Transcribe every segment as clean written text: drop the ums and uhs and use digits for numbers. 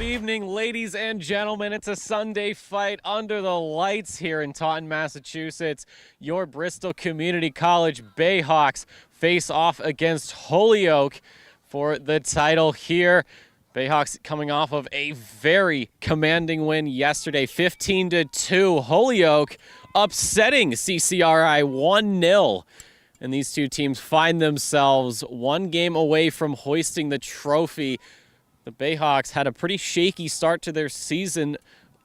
Good evening, ladies and gentlemen. It's a Sunday fight under the lights here in Taunton, Massachusetts. Your Bristol Community College Bayhawks face off against Holyoke for the title here. Bayhawks coming off of a very commanding win yesterday, 15-2. Holyoke upsetting CCRI 1-0. And these two teams find themselves one game away from hoisting the trophy. The Bayhawks had a pretty shaky start to their season,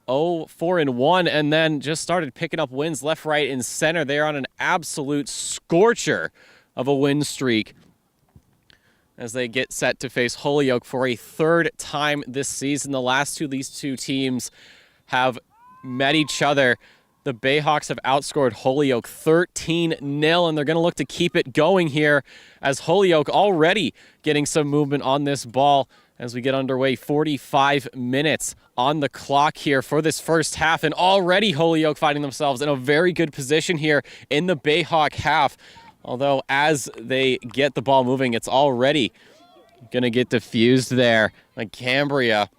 4-1, and then just started picking up wins left, right, and center. They're on an absolute scorcher of a win streak as they get set to face Holyoke for a third time this season. The last two of these two teams have met each other. The Bayhawks have outscored Holyoke 13-0, and they're going to look to keep it going here as Holyoke already getting some movement on this ball as we get underway. 45 minutes on the clock here for this first half, and already Holyoke finding themselves in a very good position here in the Bayhawk half. Although as they get the ball moving, it's already going to get diffused there. Like Cambria,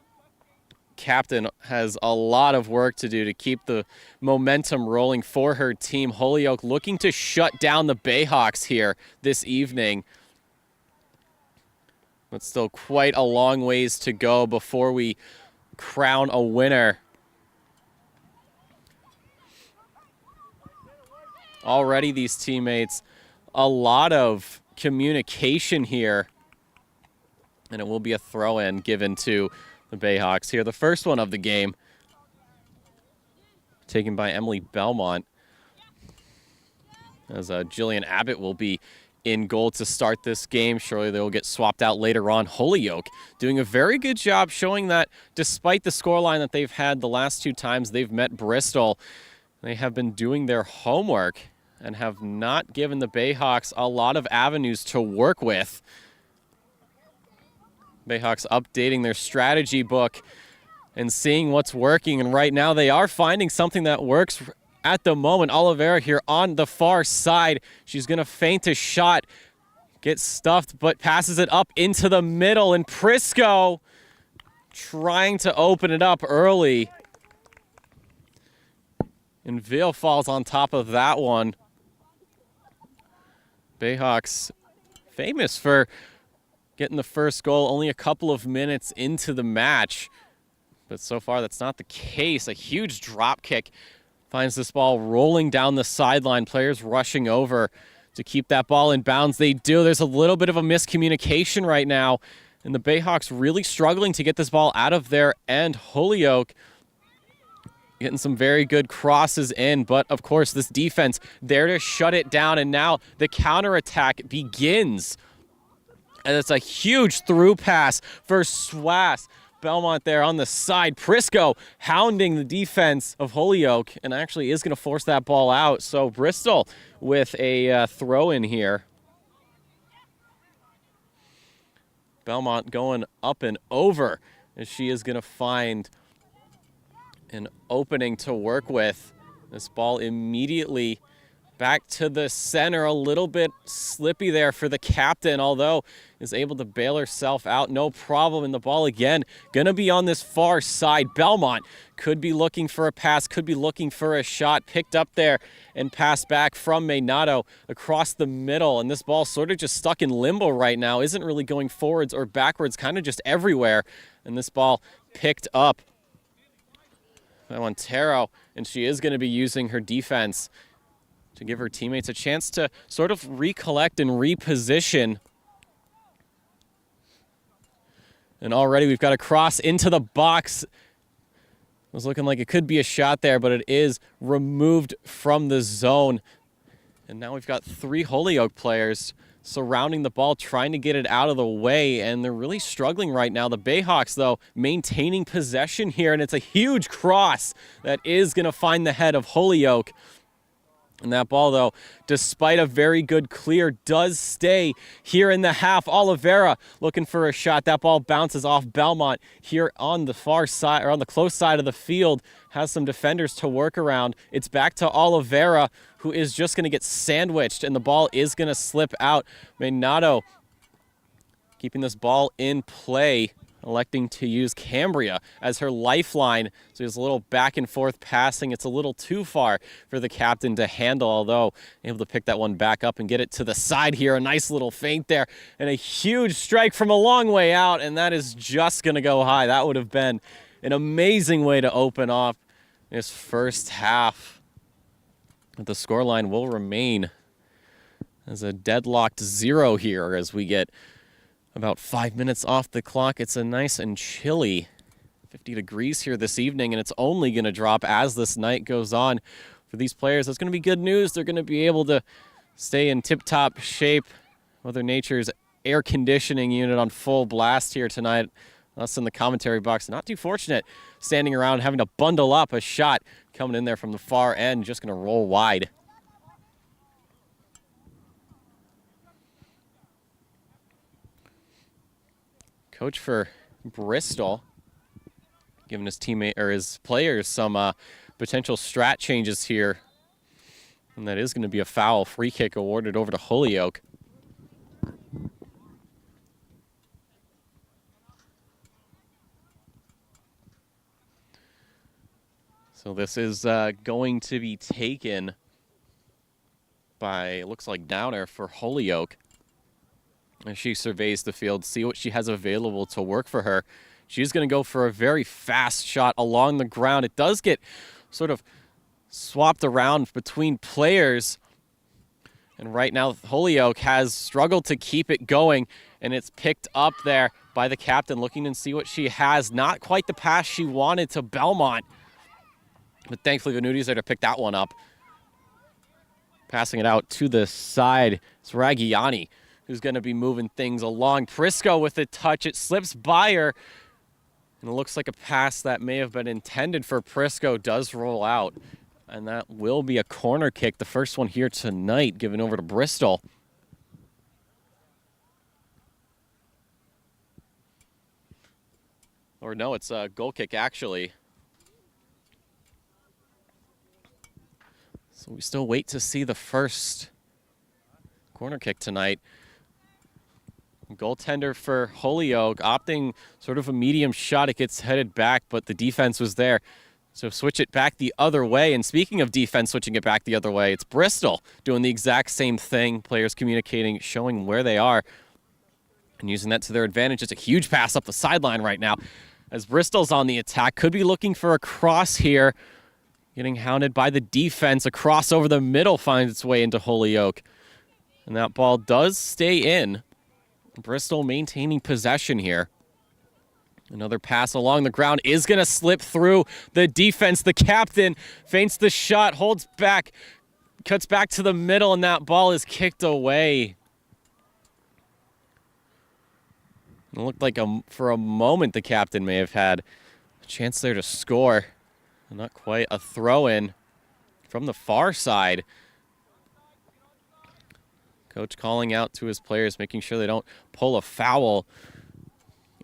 captain, has a lot of work to do to keep the momentum rolling for her team. Holyoke looking to shut down the Bayhawks here this evening. But still quite a long ways to go before we crown a winner. Already these teammates, a lot of communication here. And it will be a throw-in given to the Bayhawks here. The first one of the game taken by Emily Belmont, as Jillian Abbott will be in goal to start this game. Surely they will get swapped out later on. Holyoke doing a very good job showing that despite the scoreline that they've had the last two times they've met Bristol, they have been doing their homework and have not given the Bayhawks a lot of avenues to work with. Bayhawks updating their strategy book and seeing what's working, and right now they are finding something that works at the moment. Oliveira here on the far side. She's going to feint a shot, get stuffed, but passes it up into the middle, and Prisco trying to open it up early. And Veal falls on top of that one. Bayhawks famous for getting the first goal only a couple of minutes into the match. But so far, that's not the case. A huge drop kick finds this ball rolling down the sideline. Players rushing over to keep that ball in bounds. They do. There's a little bit of a miscommunication right now. And the Bayhawks really struggling to get this ball out of their end. Holyoke getting some very good crosses in. But, of course, this defense there to shut it down. And now the counterattack begins. And it's a huge through pass for Swass. Belmont there on the side. Prisco hounding the defense of Holyoke and actually is going to force that ball out. So Bristol with a throw in here. Belmont going up and over as she is going to find an opening to work with. This ball immediately back to the center, a little bit slippy there for the captain, although is able to bail herself out. No problem, and the ball again going to be on this far side. Belmont could be looking for a pass, could be looking for a shot. Picked up there and passed back from Maynato across the middle, and this ball sort of just stuck in limbo right now. Isn't really going forwards or backwards, kind of just everywhere. And this ball picked up by Montero, and she is going to be using her defense to give her teammates a chance to sort of recollect and reposition. And already we've got a cross into the box. It was looking like it could be a shot there, but it is removed from the zone. And now we've got three Holyoke players surrounding the ball, trying to get it out of the way, and they're really struggling right now. The Bayhawks, though, maintaining possession here, and it's a huge cross that is going to find the head of Holyoke. And that ball, though, despite a very good clear, does stay here in the half. Oliveira looking for a shot. That ball bounces off Belmont here on the far side, or on the close side of the field. Has some defenders to work around. It's back to Oliveira, who is just going to get sandwiched, and the ball is going to slip out. Maynato keeping this ball in play. electing to use Cambria as her lifeline. So there's a little back and forth passing. It's a little too far for the captain to handle, although able to pick that one back up and get it to the side here. A nice little feint there and a huge strike from a long way out, and that is just going to go high. That would have been an amazing way to open off this first half. But the scoreline will remain as a deadlocked 0 here as we get about 5 minutes off the clock. It's a nice and chilly 50 degrees here this evening, and it's only going to drop as this night goes on. For these players, that's going to be good news. They're going to be able to stay in tip-top shape. Mother Nature's air conditioning unit on full blast here tonight. Us in the commentary box, not too fortunate, standing around having to bundle up. A shot coming in there from the far end, just going to roll wide. Coach for Bristol giving his teammate or his players some potential strat changes here, and that is going to be a foul. Free kick awarded over to Holyoke. So this is going to be taken by, it looks like, Downer for Holyoke. As she surveys the field, see what she has available to work for her. She's going to go for a very fast shot along the ground. It does get sort of swapped around between players. And right now, Holyoke has struggled to keep it going, and it's picked up there by the captain, looking and see what she has. Not quite the pass she wanted to Belmont. But thankfully, Venuti's there to pick that one up. Passing it out to the side. It's Ragiani who's going to be moving things along. Prisco with a touch. It slips by her. And it looks like a pass that may have been intended for Prisco does roll out. And that will be a corner kick. The first one here tonight, given over to Bristol. Or no, it's a goal kick, actually. So we still wait to see the first corner kick tonight. Goaltender for Holyoke opting sort of a medium shot. It gets headed back, but the defense was there. So switch it back the other way. And speaking of defense, switching it back the other way, it's Bristol doing the exact same thing. Players communicating, showing where they are, and using that to their advantage. It's a huge pass up the sideline right now as Bristol's on the attack. Could be looking for a cross here. Getting hounded by the defense. A cross over the middle finds its way into Holyoke. And that ball does stay in. Bristol maintaining possession here. Another pass along the ground is going to slip through the defense. The captain feints the shot, holds back, cuts back to the middle, and that ball is kicked away. It looked like for a moment the captain may have had a chance there to score. Not quite a throw-in from the far side. Coach calling out to his players, making sure they don't pull a foul.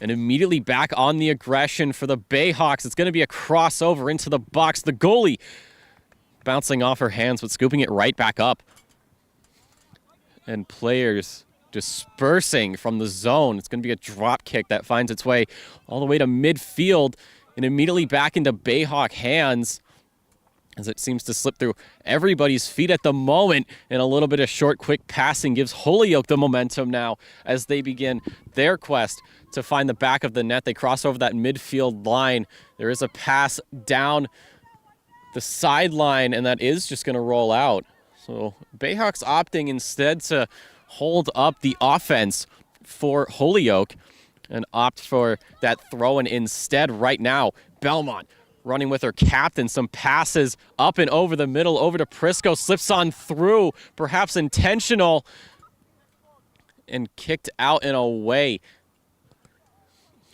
And immediately back on the aggression for the Bayhawks. It's going to be a crossover into the box. The goalie bouncing off her hands, but scooping it right back up. And players dispersing from the zone. It's going to be a drop kick that finds its way all the way to midfield and immediately back into Bayhawk hands as it seems to slip through everybody's feet at the moment. And a little bit of short, quick passing gives Holyoke the momentum now as they begin their quest to find the back of the net. They cross over that midfield line. There is a pass down the sideline, and that is just going to roll out. So Bayhawks opting instead to hold up the offense for Holyoke and opt for that throw-in instead right now. Belmont running with her captain. Some passes up and over the middle, over to Prisco. Slips on through, perhaps intentional, and kicked out and away.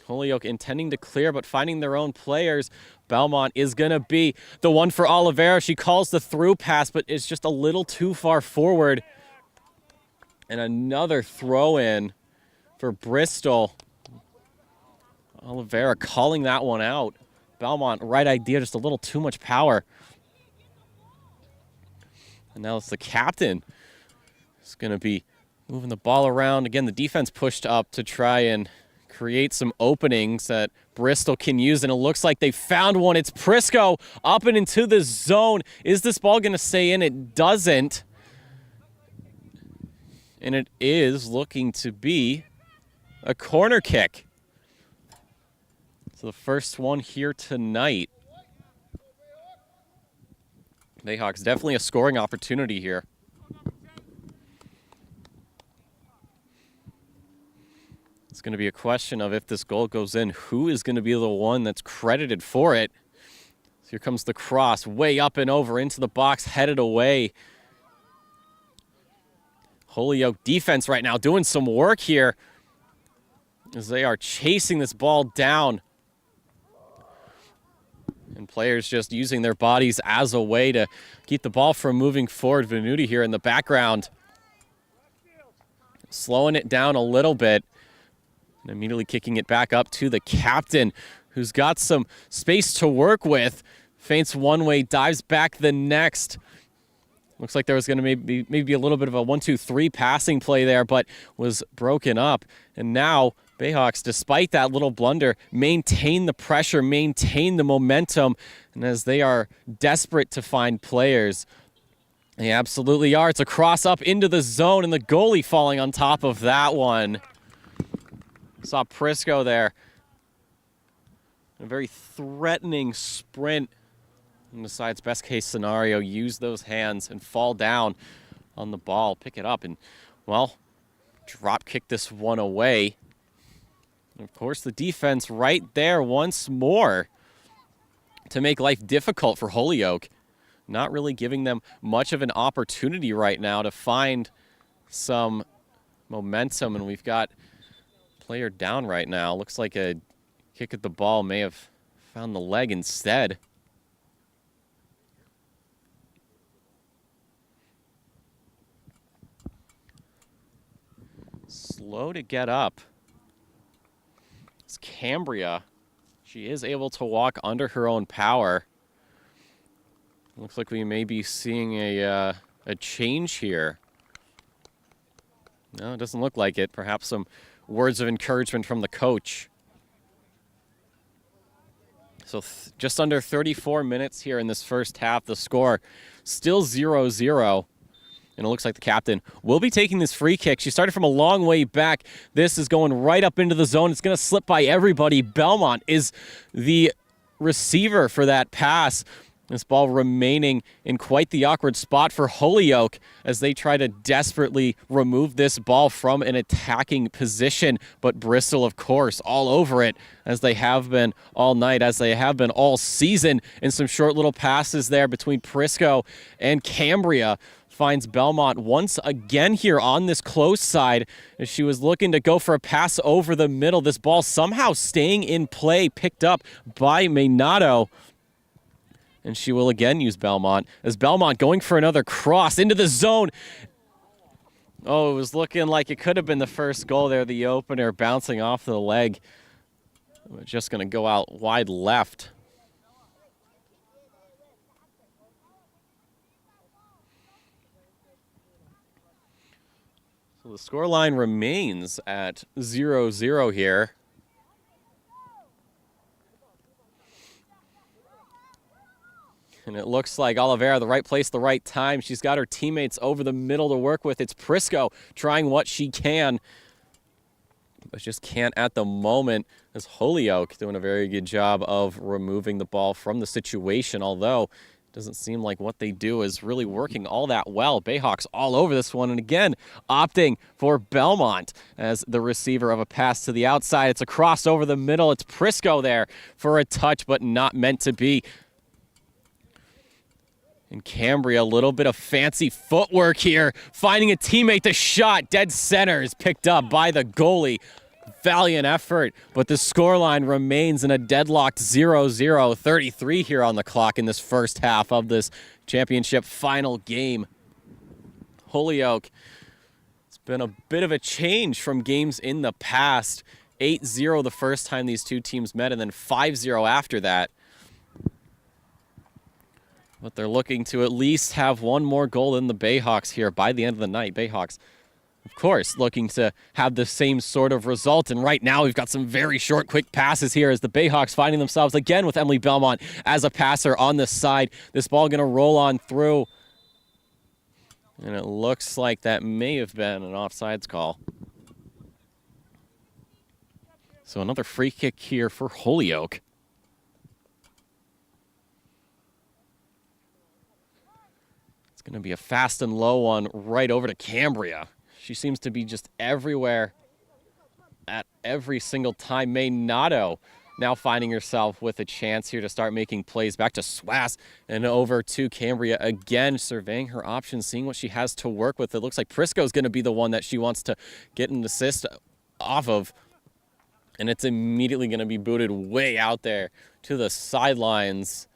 Holyoke intending to clear, but finding their own players. Belmont is going to be the one for Oliveira. She calls the through pass, but it's just a little too far forward. And another throw-in for Bristol. Oliveira calling that one out. Belmont, right idea, just a little too much power. And now it's the captain. It's going to be moving the ball around. Again, the defense pushed up to try and create some openings that Bristol can use, and it looks like they found one. It's Prisco up and into the zone. Is this ball going to stay in? It doesn't. And it is looking to be a corner kick. So the first one here tonight. Bayhawks definitely a scoring opportunity here. It's going to be a question of if this goal goes in, who is going to be the one that's credited for it. So here comes the cross, way up and over into the box, headed away. Holyoke defense right now doing some work here as they are chasing this ball down. And players just using their bodies as a way to keep the ball from moving forward. Venuti here in the background, slowing it down a little bit. And immediately kicking it back up to the captain, who's got some space to work with. Feints one way, dives back the next. Looks like there was going to maybe a little bit of a 1-2-3 passing play there, but was broken up. And now Bayhawks, despite that little blunder, maintain the pressure, maintain the momentum. And as they are desperate to find players, they absolutely are. It's a cross up into the zone, and the goalie falling on top of that one. Saw Prisco there. A very threatening sprint. And decides best case scenario, use those hands and fall down on the ball, pick it up, and, well, drop kick this one away. And of course, the defense right there once more to make life difficult for Holyoke. Not really giving them much of an opportunity right now to find some momentum, and we've got player down right now. Looks like a kick at the ball may have found the leg instead. Slow to get up. It's Cambria. She is able to walk under her own power. Looks like we may be seeing a change here. No, it doesn't look like it. Perhaps some words of encouragement from the coach. So just under 34 minutes here in this first half. The score still 0-0. And it looks like the captain will be taking this free kick. She started from a long way back. This is going right up into the zone. It's going to slip by everybody. Belmont is the receiver for that pass. This ball remaining in quite the awkward spot for Holyoke as they try to desperately remove this ball from an attacking position. But Bristol, of course, all over it as they have been all night, as they have been all season. And some short little passes there between Prisco and Cambria. Finds Belmont once again here on this close side as she was looking to go for a pass over the middle. This ball somehow staying in play, picked up by Maynato. And she will again use Belmont as Belmont going for another cross into the zone. Oh, it was looking like it could have been the first goal there, the opener bouncing off the leg. Just going to go out wide left. So the scoreline remains at 0-0 here. And it looks like Oliveira, the right place, the right time. She's got her teammates over the middle to work with. It's Prisco trying what she can, but just can't at the moment, as Holyoke doing a very good job of removing the ball from the situation, although it doesn't seem like what they do is really working all that well. Bayhawks all over this one, and again, opting for Belmont as the receiver of a pass to the outside. It's a cross over the middle. It's Prisco there for a touch, but not meant to be. And Cambria, a little bit of fancy footwork here, finding a teammate. The shot, dead center, is picked up by the goalie. Valiant effort, but the scoreline remains in a deadlocked 0-0. 33 here on the clock in this first half of this championship final game. Holyoke, it's been a bit of a change from games in the past. 8-0 the first time these two teams met, and then 5-0 after that. But they're looking to at least have one more goal than the Bayhawks here by the end of the night. Bayhawks of course, looking to have the same sort of result. And right now, we've got some very short, quick passes here as the Bayhawks finding themselves again with Emily Belmont as a passer on the side. This ball going to roll on through. And it looks like that may have been an offsides call. So another free kick here for Holyoke. It's going to be a fast and low one right over to Cambria. She seems to be just everywhere at every single time. Maynato now finding herself with a chance here to start making plays. Back to Swass and over to Cambria again, surveying her options, seeing what she has to work with. It looks like Prisco's going to be the one that she wants to get an assist off of. And it's immediately going to be booted way out there to the sidelines.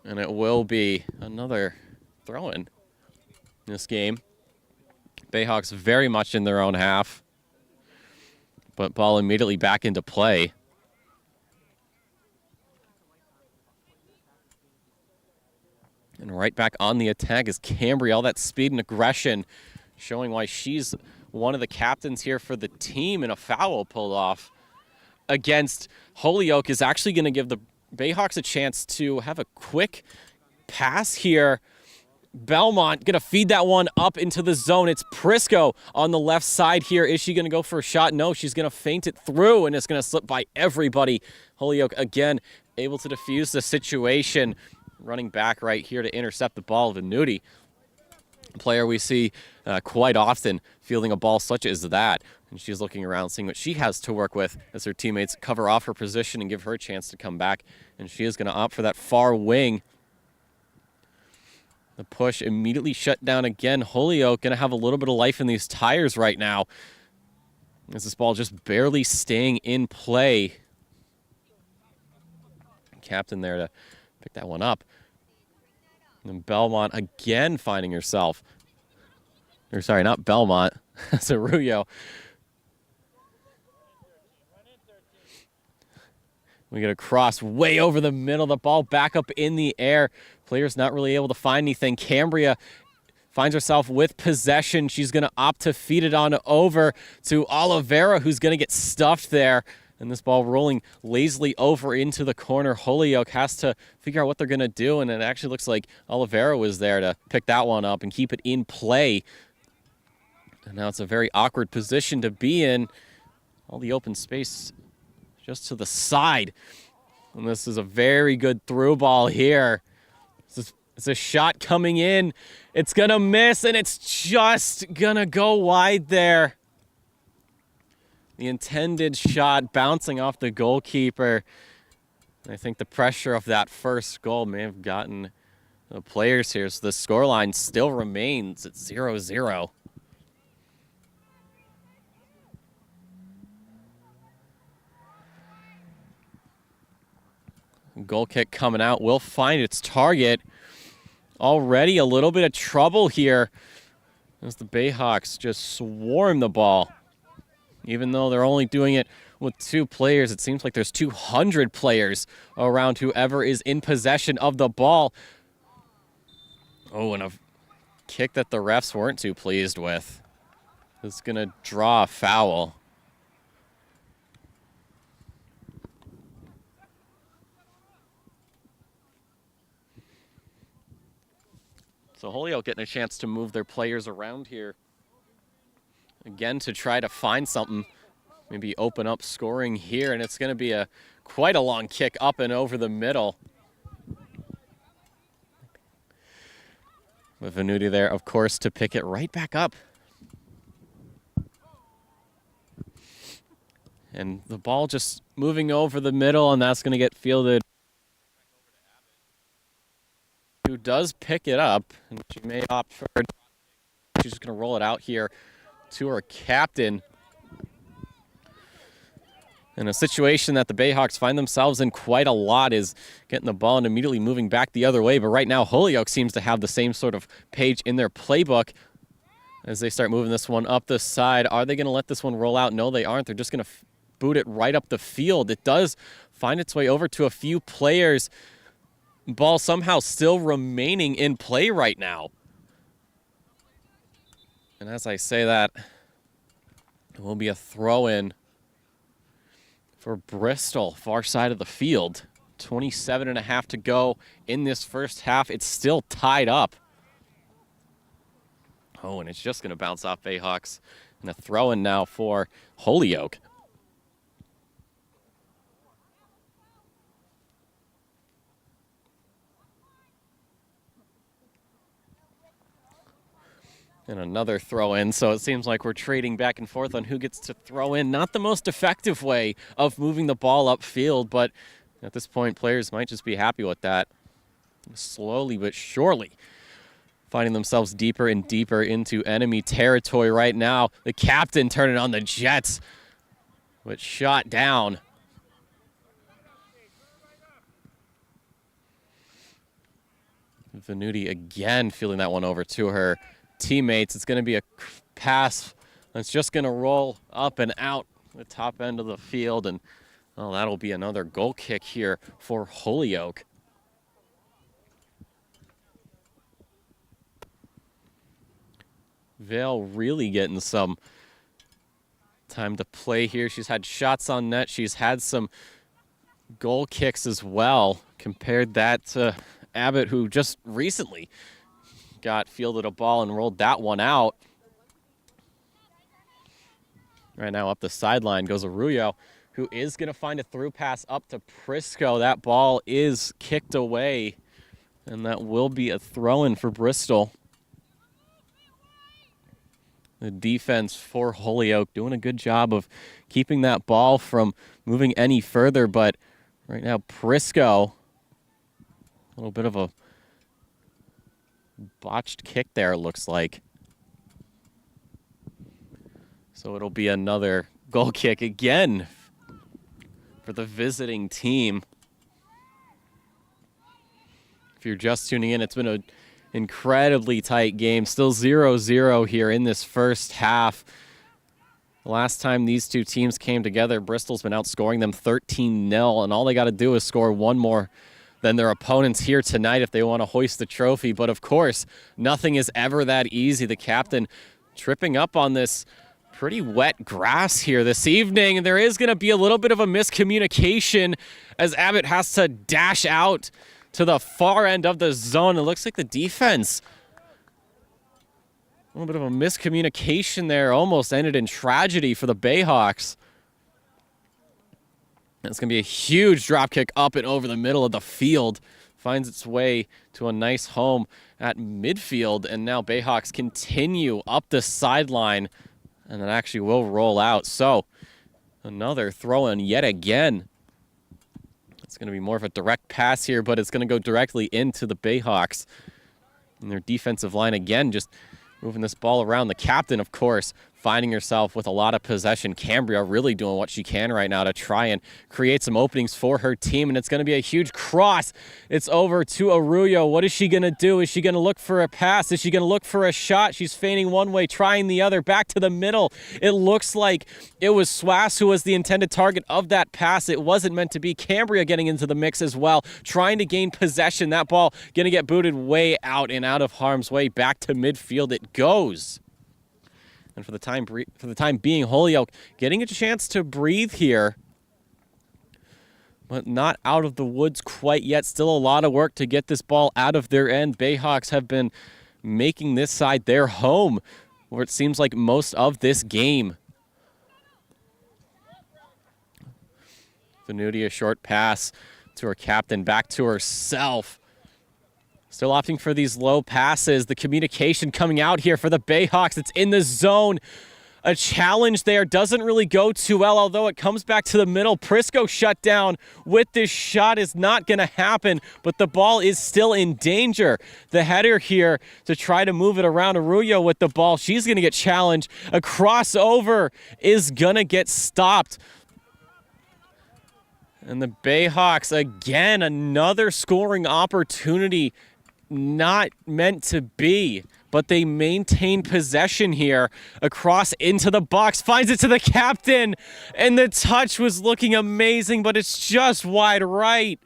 And it will be another throw-in in this game. Bayhawks very much in their own half. But ball immediately back into play. And right back on the attack is Cambria. All that speed and aggression showing why she's one of the captains here for the team, and a foul pulled off against Holyoke is actually going to give the Bayhawks a chance to have a quick pass here. Belmont going to feed that one up into the zone. It's Prisco on the left side here. Is she going to go for a shot? No, she's going to feint it through, and it's going to slip by everybody. Holyoke, again, able to defuse the situation. Running back right here to intercept the ball. Venuti, player we see quite often fielding a ball such as that. And she's looking around, seeing what she has to work with as her teammates cover off her position and give her a chance to come back. And she is going to opt for that far wing. The push immediately shut down again. Holyoke going to have a little bit of life in these tires right now. As this ball just barely staying in play. Captain there to pick that one up. And Belmont again finding herself. Or sorry, not Belmont. That's Arroyo. We get a cross way over the middle. The ball back up in the air. Players not really able to find anything. Cambria finds herself with possession. She's going to opt to feed it on over to Oliveira, who's going to get stuffed there. And this ball rolling lazily over into the corner. Holyoke has to figure out what they're going to do. And it actually looks like Oliveira was there to pick that one up and keep it in play. And now it's a very awkward position to be in. All the open space just to the side. And this is a very good through ball here. It's a shot coming in. It's going to miss, and it's just going to go wide there. The intended shot bouncing off the goalkeeper. I think the pressure of that first goal may have gotten the players here. So the scoreline still remains at 0-0. Goal kick coming out will find its target. Already a little bit of trouble here as the Bayhawks just swarm the ball. Even though they're only doing it with 2 players, it seems like there's 200 players around whoever is in possession of the ball. Oh, and a kick that the refs weren't too pleased with. It's going to draw a foul. So Holyoke getting a chance to move their players around here. Again, to try to find something, maybe open up scoring here, and it's going to be quite a long kick up and over the middle. With Venuti there, of course, to pick it right back up. And the ball just moving over the middle, and that's going to get fielded. Who does pick it up, and she may opt for it. She's just going to roll it out here to her captain. And a situation that the Bayhawks find themselves in quite a lot is getting the ball and immediately moving back the other way. But right now, Holyoke seems to have the same sort of page in their playbook as they start moving this one up the side. Are they going to let this one roll out? No, they aren't. They're just going to boot it right up the field. It does find its way over to a few players. Ball somehow still remaining in play right now. And as I say that, it will be a throw-in for Bristol, far side of the field. 27.5 to go in this first half. It's still tied up. Oh, and it's just going to bounce off Bayhawks. And a throw-in now for Holyoke. And another throw-in, so it seems like we're trading back and forth on who gets to throw in. Not the most effective way of moving the ball upfield, but at this point, players might just be happy with that. Slowly but surely finding themselves deeper and deeper into enemy territory right now. The captain turning on the Jets, but shot down. Venuti again feeling that one over to her teammates. It's going to be a pass that's just going to roll up and out the top end of the field, and well, that'll be another goal kick here for Holyoke. Vale really getting some time to play here. She's had shots on net. She's had some goal kicks as well. Compared that to Abbott, who just recently fielded a ball and rolled that one out. Right now up the sideline goes Arroyo, who is going to find a through pass up to Prisco. That ball is kicked away, and that will be a throw-in for Bristol. The defense for Holyoke doing a good job of keeping that ball from moving any further, but right now Prisco, a little bit of a botched kick there, looks like. So it'll be another goal kick again for the visiting team. If you're just tuning in, it's been an incredibly tight game. Still 0-0 here in this first half. The last time these two teams came together, Bristol's been outscoring them 13-0, and all they got to do is score one more than their opponents here tonight if they want to hoist the trophy. But of course, nothing is ever that easy. The captain tripping up on this pretty wet grass here this evening, and there is going to be a little bit of a miscommunication as Abbott has to dash out to the far end of the zone. It looks like the defense, a little bit of a miscommunication there, almost ended in tragedy for the Bayhawks. It's going to be a huge drop kick up and over the middle of the field. Finds its way to a nice home at midfield, and now Bayhawks continue up the sideline, and it actually will roll out. So another throw-in yet again. It's going to be more of a direct pass here, but it's going to go directly into the Bayhawks. And their defensive line again just moving this ball around. The captain, of course, finding herself with a lot of possession. Cambria really doing what she can right now to try and create some openings for her team, and it's going to be a huge cross. It's over to Arroyo. What is she going to do? Is she going to look for a pass? Is she going to look for a shot? She's feigning one way, trying the other. Back to the middle. It looks like it was Swass who was the intended target of that pass. It wasn't meant to be. Cambria getting into the mix as well, trying to gain possession. That ball going to get booted way out and out of harm's way. Back to midfield it goes. And for the time being, Holyoke getting a chance to breathe here, but not out of the woods quite yet. Still a lot of work to get this ball out of their end. Bayhawks have been making this side their home, where it seems like most of this game. Venuti, a short pass to her captain, back to herself. Still opting for these low passes. The communication coming out here for the Bayhawks. It's in the zone. A challenge there doesn't really go too well, although it comes back to the middle. Prisco shut down with this shot is not going to happen, but the ball is still in danger. The header here to try to move it around. Arroyo with the ball. She's going to get challenged. A crossover is going to get stopped. And the Bayhawks, again, another scoring opportunity. Not meant to be, but they maintain possession here. Across into the box, finds it to the captain, and the touch was looking amazing, but it's just wide right.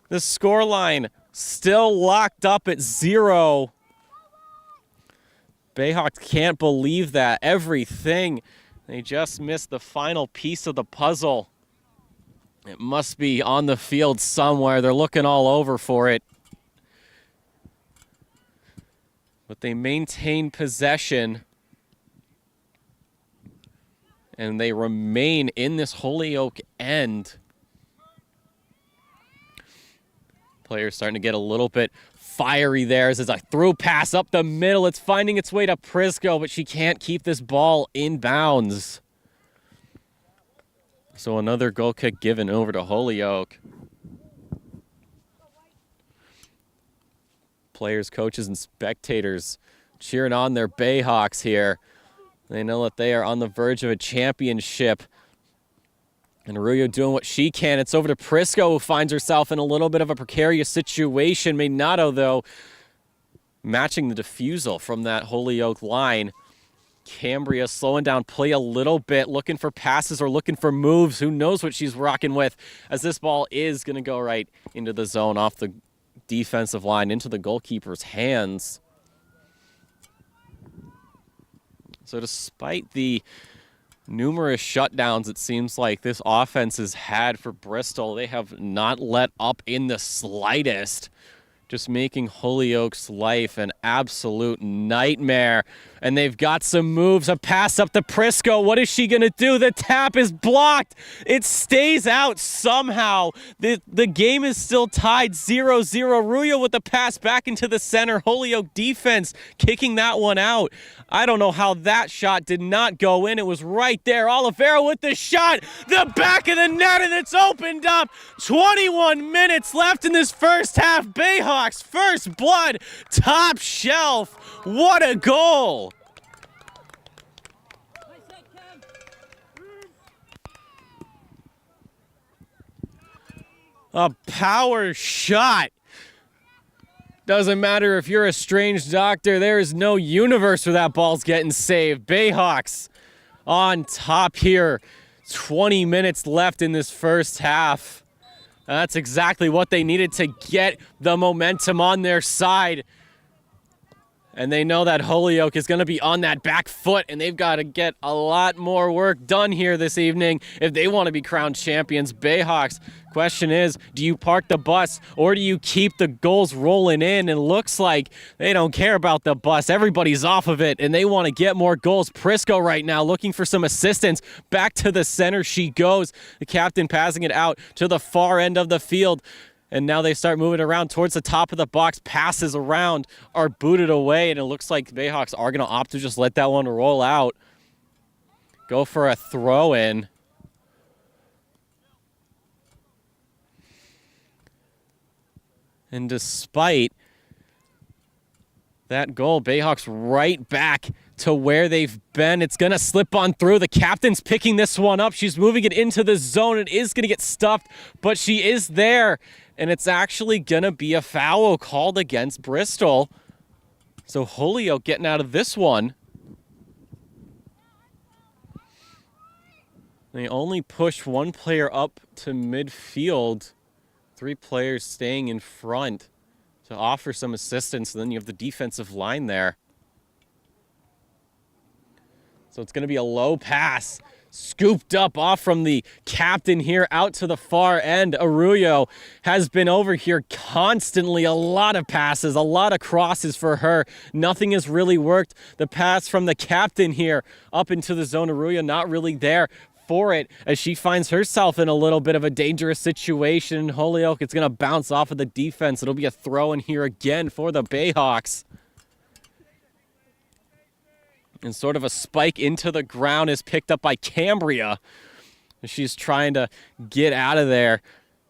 The scoreline still locked up at 0. Bayhawks can't believe that. Everything. They just missed the final piece of the puzzle. It must be on the field somewhere. They're looking all over for it. But they maintain possession. And they remain in this Holyoke end. Players starting to get a little bit fiery there as a through pass up the middle. It's finding its way to Prisco, but she can't keep this ball in bounds. So another goal kick given over to Holyoke. Players, coaches, and spectators cheering on their Bayhawks here. They know that they are on the verge of a championship. And Arroyo doing what she can. It's over to Prisco, who finds herself in a little bit of a precarious situation. Maynato, though, matching the defusal from that Holyoke line. Cambria slowing down play a little bit, looking for passes or looking for moves. Who knows what she's rocking with, as this ball is going to go right into the zone off the defensive line, into the goalkeeper's hands. So despite the numerous shutdowns it seems like this offense has had for Bristol, they have not let up in the slightest, just making Holyoke's life an absolute nightmare. And they've got some moves. A pass up to Prisco. What is she going to do? The tap is blocked. It stays out somehow. The game is still tied 0-0. Arroyo with the pass back into the center. Holyoke defense kicking that one out. I don't know how that shot did not go in. It was right there. Oliveira with the shot. The back of the net, and it's opened up. 21 minutes left in this first half. Bayhawks, first blood, top shelf. What a goal. A power shot. Doesn't matter if you're a strange doctor. There is no universe where that ball's getting saved. Bayhawks on top here. 20 minutes left in this first half. That's exactly what they needed to get the momentum on their side. And they know that Holyoke is going to be on that back foot, and they've got to get a lot more work done here this evening if they want to be crowned champions. Bayhawks, question is, do you park the bus or do you keep the goals rolling in? And it looks like they don't care about the bus. Everybody's off of it, and they want to get more goals. Prisco right now looking for some assistance. Back to the center she goes. The captain passing it out to the far end of the field. And now they start moving around towards the top of the box. Passes around are booted away, and it looks like the Bayhawks are going to opt to just let that one roll out. Go for a throw-in. And despite that goal, Bayhawks right back to where they've been. It's going to slip on through. The captain's picking this one up. She's moving it into the zone. It is going to get stuffed, but she is there. And it's actually going to be a foul called against Bristol. So Holyoke getting out of this one. They only push one player up to midfield. 3 players staying in front to offer some assistance. And then you have the defensive line there. So it's going to be a low pass. Scooped up off from the captain here out to the far end. Arroyo has been over here constantly. A lot of passes, a lot of crosses for her. Nothing has really worked. The pass from the captain here up into the zone. Arroyo not really there for it as she finds herself in a little bit of a dangerous situation. Holyoke, it's going to bounce off of the defense. It'll be a throw in here again for the Bayhawks. And sort of a spike into the ground is picked up by Cambria. She's trying to get out of there.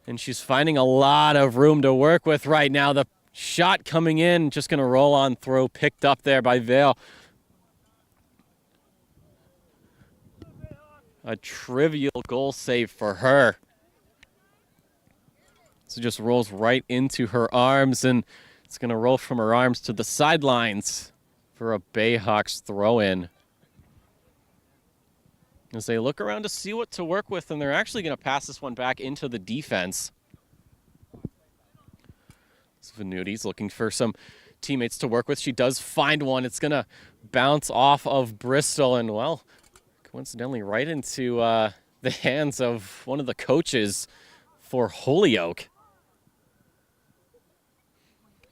And she's finding a lot of room to work with right now. The shot coming in, just going to roll on through, picked up there by Vale. A trivial goal save for her. So just rolls right into her arms, and it's going to roll from her arms to the sidelines for a Bayhawks throw-in. As they look around to see what to work with, and they're actually going to pass this one back into the defense. Venuti's looking for some teammates to work with. She does find one. It's going to bounce off of Bristol and, well, coincidentally right into the hands of one of the coaches for Holyoke.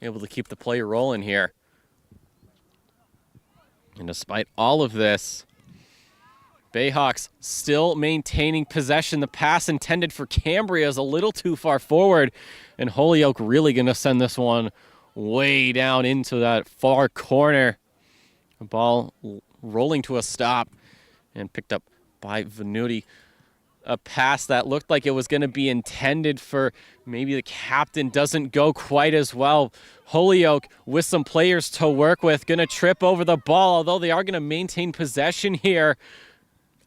Able to keep the play rolling here. And despite all of this, Bayhawks still maintaining possession. The pass intended for Cambria is a little too far forward, and Holyoke really going to send this one way down into that far corner. The ball rolling to a stop and picked up by Venuti. A pass that looked like it was going to be intended for maybe the captain doesn't go quite as well. Holyoke with some players to work with, going to trip over the ball, although they are going to maintain possession here.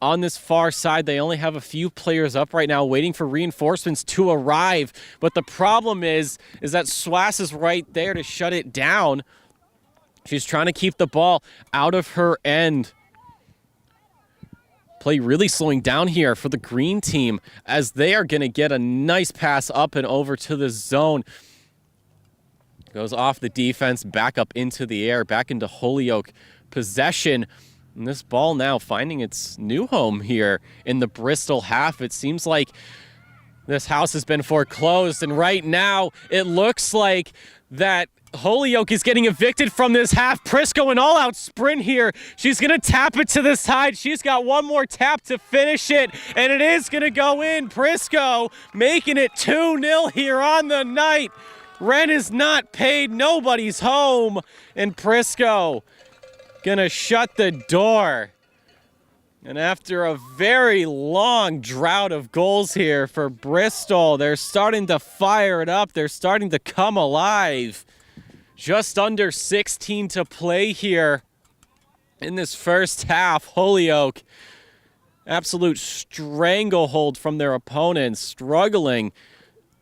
On this far side, they only have a few players up right now waiting for reinforcements to arrive. But the problem is that Swass is right there to shut it down. She's trying to keep the ball out of her end. Play really slowing down here for the green team as they are going to get a nice pass up and over to the zone. Goes off the defense, back up into the air, back into Holyoke possession. And this ball now finding its new home here in the Bristol half. It seems like this house has been foreclosed, and right now it looks like that Holyoke is getting evicted from this half. Prisco an all-out sprint here. She's going to tap it to the side. She's got one more tap to finish it, and it is going to go in. Prisco making it 2-0 here on the night. Rent is not paid. Nobody's home, and Prisco going to shut the door. And after a very long drought of goals here for Bristol, they're starting to fire it up. They're starting to come alive. Just under 16 to play here in this first half. Holyoke, absolute stranglehold from their opponents, struggling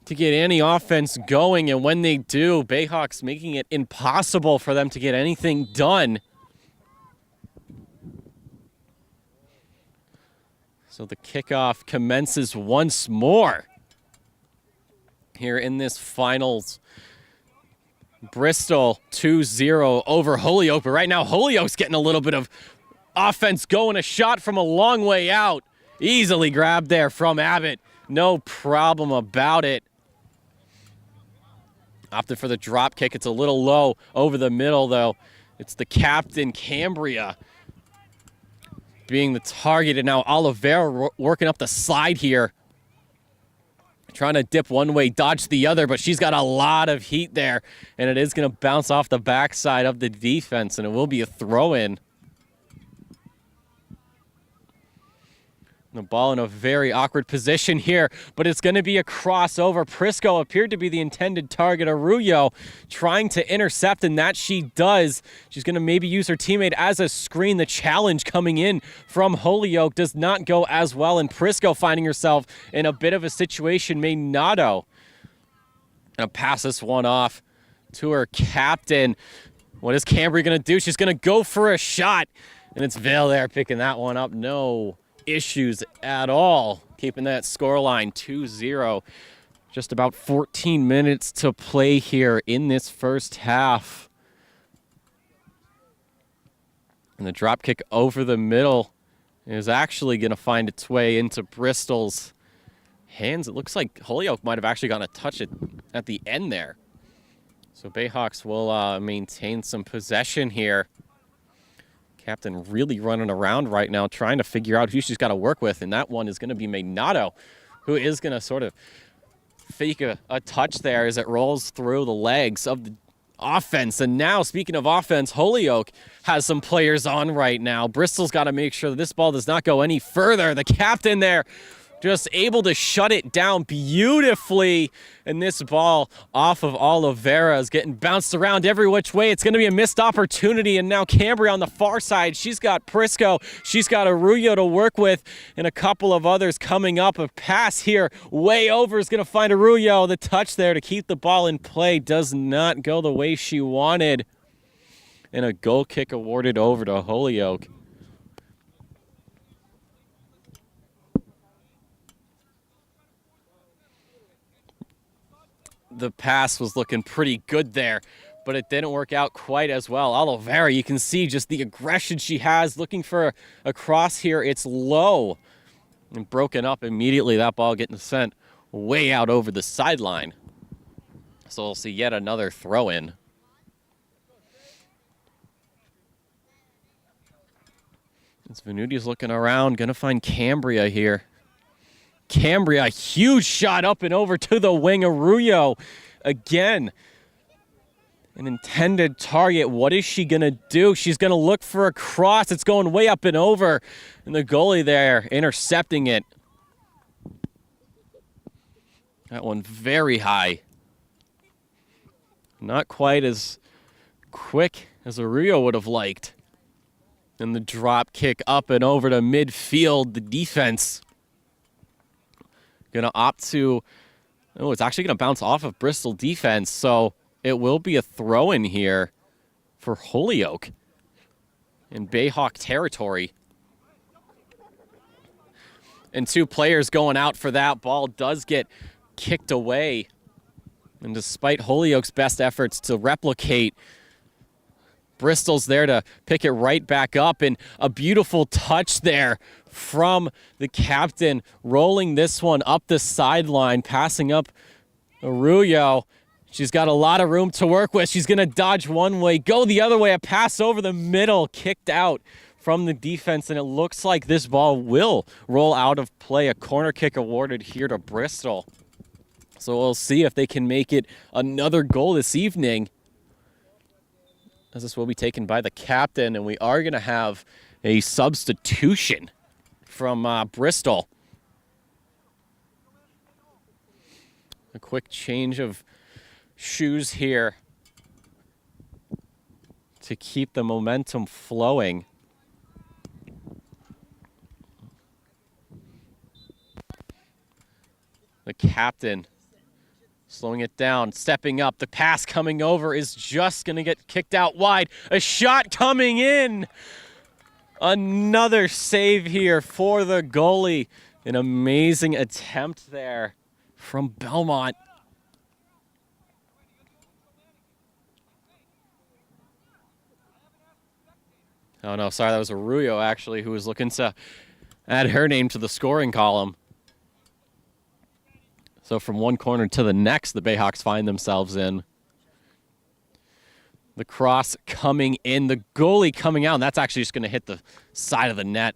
to get any offense going. And when they do, Bayhawks making it impossible for them to get anything done. So the kickoff commences once more here in this finals. Bristol 2-0 over Holyoke, but right now Holyoke's getting a little bit of offense going. A shot from a long way out. Easily grabbed there from Abbott. No problem about it. Opted for the drop kick. It's a little low over the middle, though. It's the captain, Cambria, being the target, and now Oliveira working up the slide here. Trying to dip one way, dodge the other, but she's got a lot of heat there, and it is going to bounce off the backside of the defense, and it will be a throw-in. The ball in a very awkward position here, but it's going to be a crossover. Prisco appeared to be the intended target. Arroyo trying to intercept, and that she does. She's going to maybe use her teammate as a screen. The challenge coming in from Holyoke does not go as well, and Prisco finding herself in a bit of a situation. Maynado going to pass this one off to her captain. What is Cambria going to do? She's going to go for a shot, and it's Vail there picking that one up. No issues at all, keeping that scoreline 2-0. Just about 14 minutes to play here in this first half. And the drop kick over the middle is actually going to find its way into Bristol's hands. It looks like Holyoke might have actually gotten a touch at the end there. So Bayhawks will maintain some possession here. Captain really running around right now, trying to figure out who she's got to work with, and that one is going to be Maynado, who is going to sort of fake a touch there as it rolls through the legs of the offense. And now, speaking of offense, Holyoke has some players on right now. Bristol's got to make sure that this ball does not go any further. The captain there just able to shut it down beautifully. And this ball off of Oliveira is getting bounced around every which way. It's going to be a missed opportunity. And now Cambria on the far side. She's got Prisco. She's got Arroyo to work with. And a couple of others coming up. A pass here way over is going to find Arroyo. The touch there to keep the ball in play does not go the way she wanted. And a goal kick awarded over to Holyoke. The pass was looking pretty good there but it didn't work out quite as well. Oliveira, you can see just the aggression she has, looking for a cross here. It's low and broken up immediately. That ball getting sent way out over the sideline. So we'll see yet another throw-in. As Venuti's looking around, going to find Cambria here. Cambria, huge shot up and over to the wing. Arroyo again. An intended target. What is she going to do? She's going to look for a cross. It's going way up and over. And the goalie there intercepting it. That one very high. Not quite as quick as Arroyo would have liked. And the drop kick up and over to midfield. The defense going to opt to... Oh, it's actually going to bounce off of Bristol defense. So it will be a throw-in here for Holyoke in Bayhawk territory. And 2 players going out for that. Ball does get kicked away. And despite Holyoke's best efforts to replicate, Bristol's there to pick it right back up, and a beautiful touch there from the captain, rolling this one up the sideline, passing up Arroyo. She's got a lot of room to work with. She's going to dodge one way, go the other way, a pass over the middle, kicked out from the defense, and it looks like this ball will roll out of play. A corner kick awarded here to Bristol. So we'll see if they can make it another goal this evening, as this will be taken by the captain, and we are going to have a substitution from Bristol. A quick change of shoes here to keep the momentum flowing. The captain slowing it down, stepping up. The pass coming over is just going to get kicked out wide. A shot coming in. Another save here for the goalie. An amazing attempt there from Belmont. Oh, no, sorry, that was Arroyo, actually, who was looking to add her name to the scoring column. So from one corner to the next, the Bayhawks find themselves in. The cross coming in, the goalie coming out, and that's actually just going to hit the side of the net.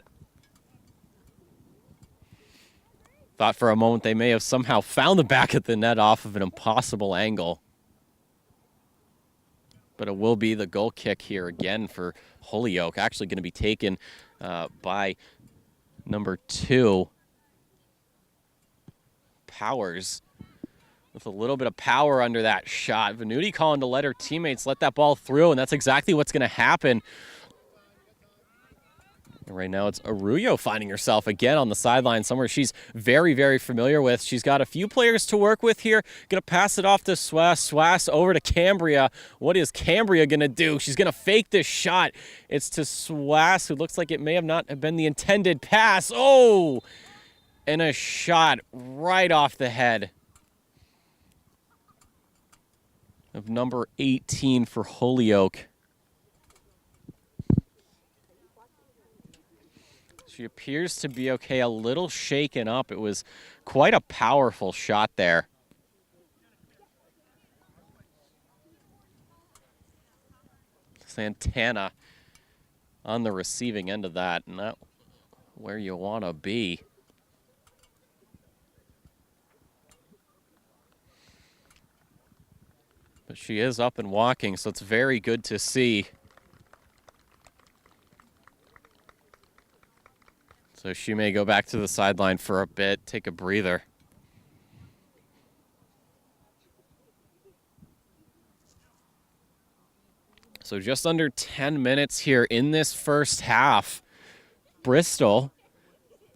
Thought for a moment they may have somehow found the back of the net off of an impossible angle. But it will be the goal kick here again for Holyoke. Actually going to be taken by number 2. Powers with a little bit of power under that shot. Venuti calling to let her teammates let that ball through, and that's exactly what's going to happen. And right now it's Arroyo finding herself again on the sideline, somewhere she's very, very familiar with. She's got a few players to work with here. Going to pass it off to Swass. Swass over to Cambria. What is Cambria going to do? She's going to fake this shot. It's to Swass, who looks like it may have not been the intended pass. Oh! And a shot right off the head of number 18 for Holyoke. She appears to be okay, a little shaken up. It was quite a powerful shot there. Santana on the receiving end of that, not where you want to be. But she is up and walking, so it's very good to see. So she may go back to the sideline for a bit, take a breather. So just under 10 minutes here in this first half. Bristol,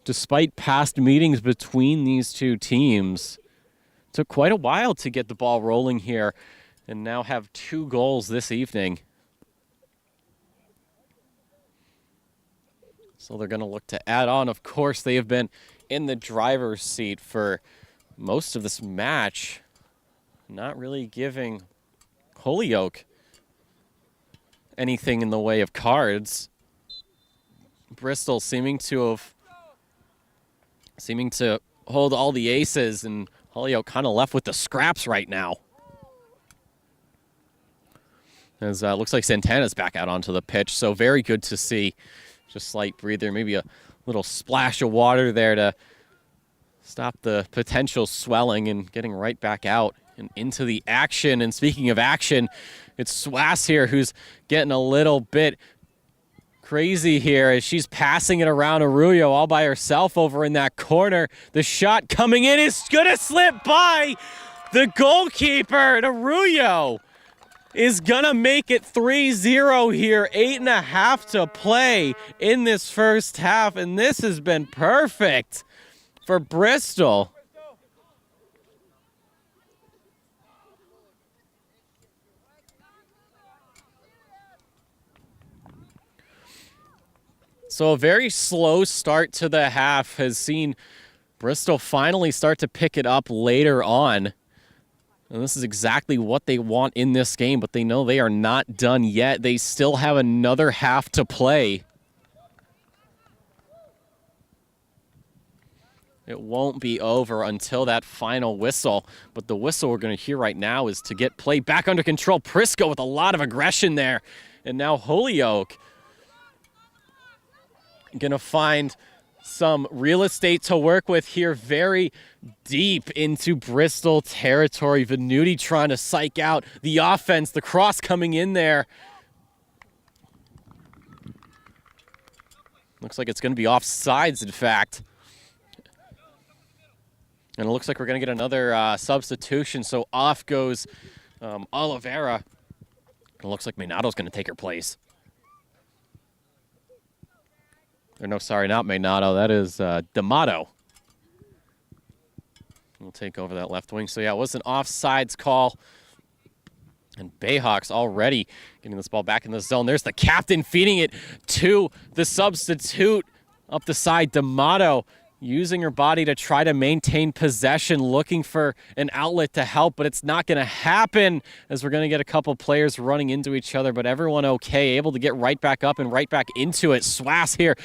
despite past meetings between these two teams, took quite a while to get the ball rolling here, and now have 2 goals this evening. So they're going to look to add on. Of course, they have been in the driver's seat for most of this match, not really giving Holyoke anything in the way of cards. Bristol seeming to hold all the aces, and Holyoke kind of left with the scraps right now. As looks like Santana's back out onto the pitch, so very good to see. Just slight breather, maybe a little splash of water there to stop the potential swelling, and getting right back out and into the action. And speaking of action, it's Swass here who's getting a little bit crazy here as she's passing it around Arroyo all by herself over in that corner. The shot coming in is going to slip by the goalkeeper, and Arroyo is going to make it 3-0 here. 8.5 to play in this first half, and this has been perfect for Bristol. So a very slow start to the half has seen Bristol finally start to pick it up later on. And this is exactly what they want in this game, but they know they are not done yet. They still have another half to play. It won't be over until that final whistle, but the whistle we're going to hear right now is to get play back under control. Prisco with a lot of aggression there, and now Holyoke going to find some real estate to work with here, very deep into Bristol territory. Venuti trying to psych out the offense, the cross coming in there. Looks like it's going to be offsides, in fact. And it looks like we're going to get another substitution, so off goes Oliveira. It looks like Maynato's going to take her place. Or no, sorry, not Maynato. That is D'Amato. We'll take over that left wing. So, yeah, it was an offsides call. And Bayhawks already getting this ball back in the zone. There's the captain feeding it to the substitute up the side. D'Amato using her body to try to maintain possession, looking for an outlet to help, but it's not going to happen as we're going to get a couple players running into each other, but everyone okay, able to get right back up and right back into it. Swass here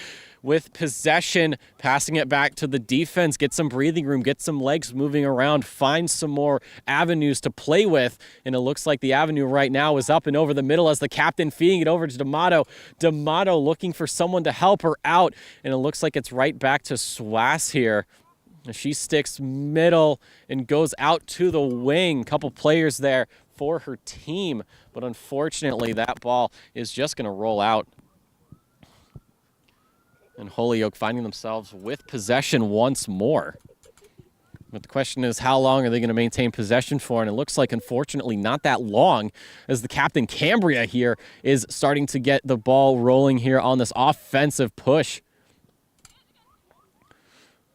with possession, passing it back to the defense, get some breathing room, get some legs moving around, find some more avenues to play with, and it looks like the avenue right now is up and over the middle as the captain feeding it over to D'Amato. D'Amato looking for someone to help her out, and it looks like it's right back to Swass here. She sticks middle and goes out to the wing. Couple players there for her team, but unfortunately that ball is just going to roll out. And Holyoke finding themselves with possession once more. But the question is, how long are they going to maintain possession for? And it looks like, unfortunately, not that long, as the captain, Cambria, here is starting to get the ball rolling here on this offensive push.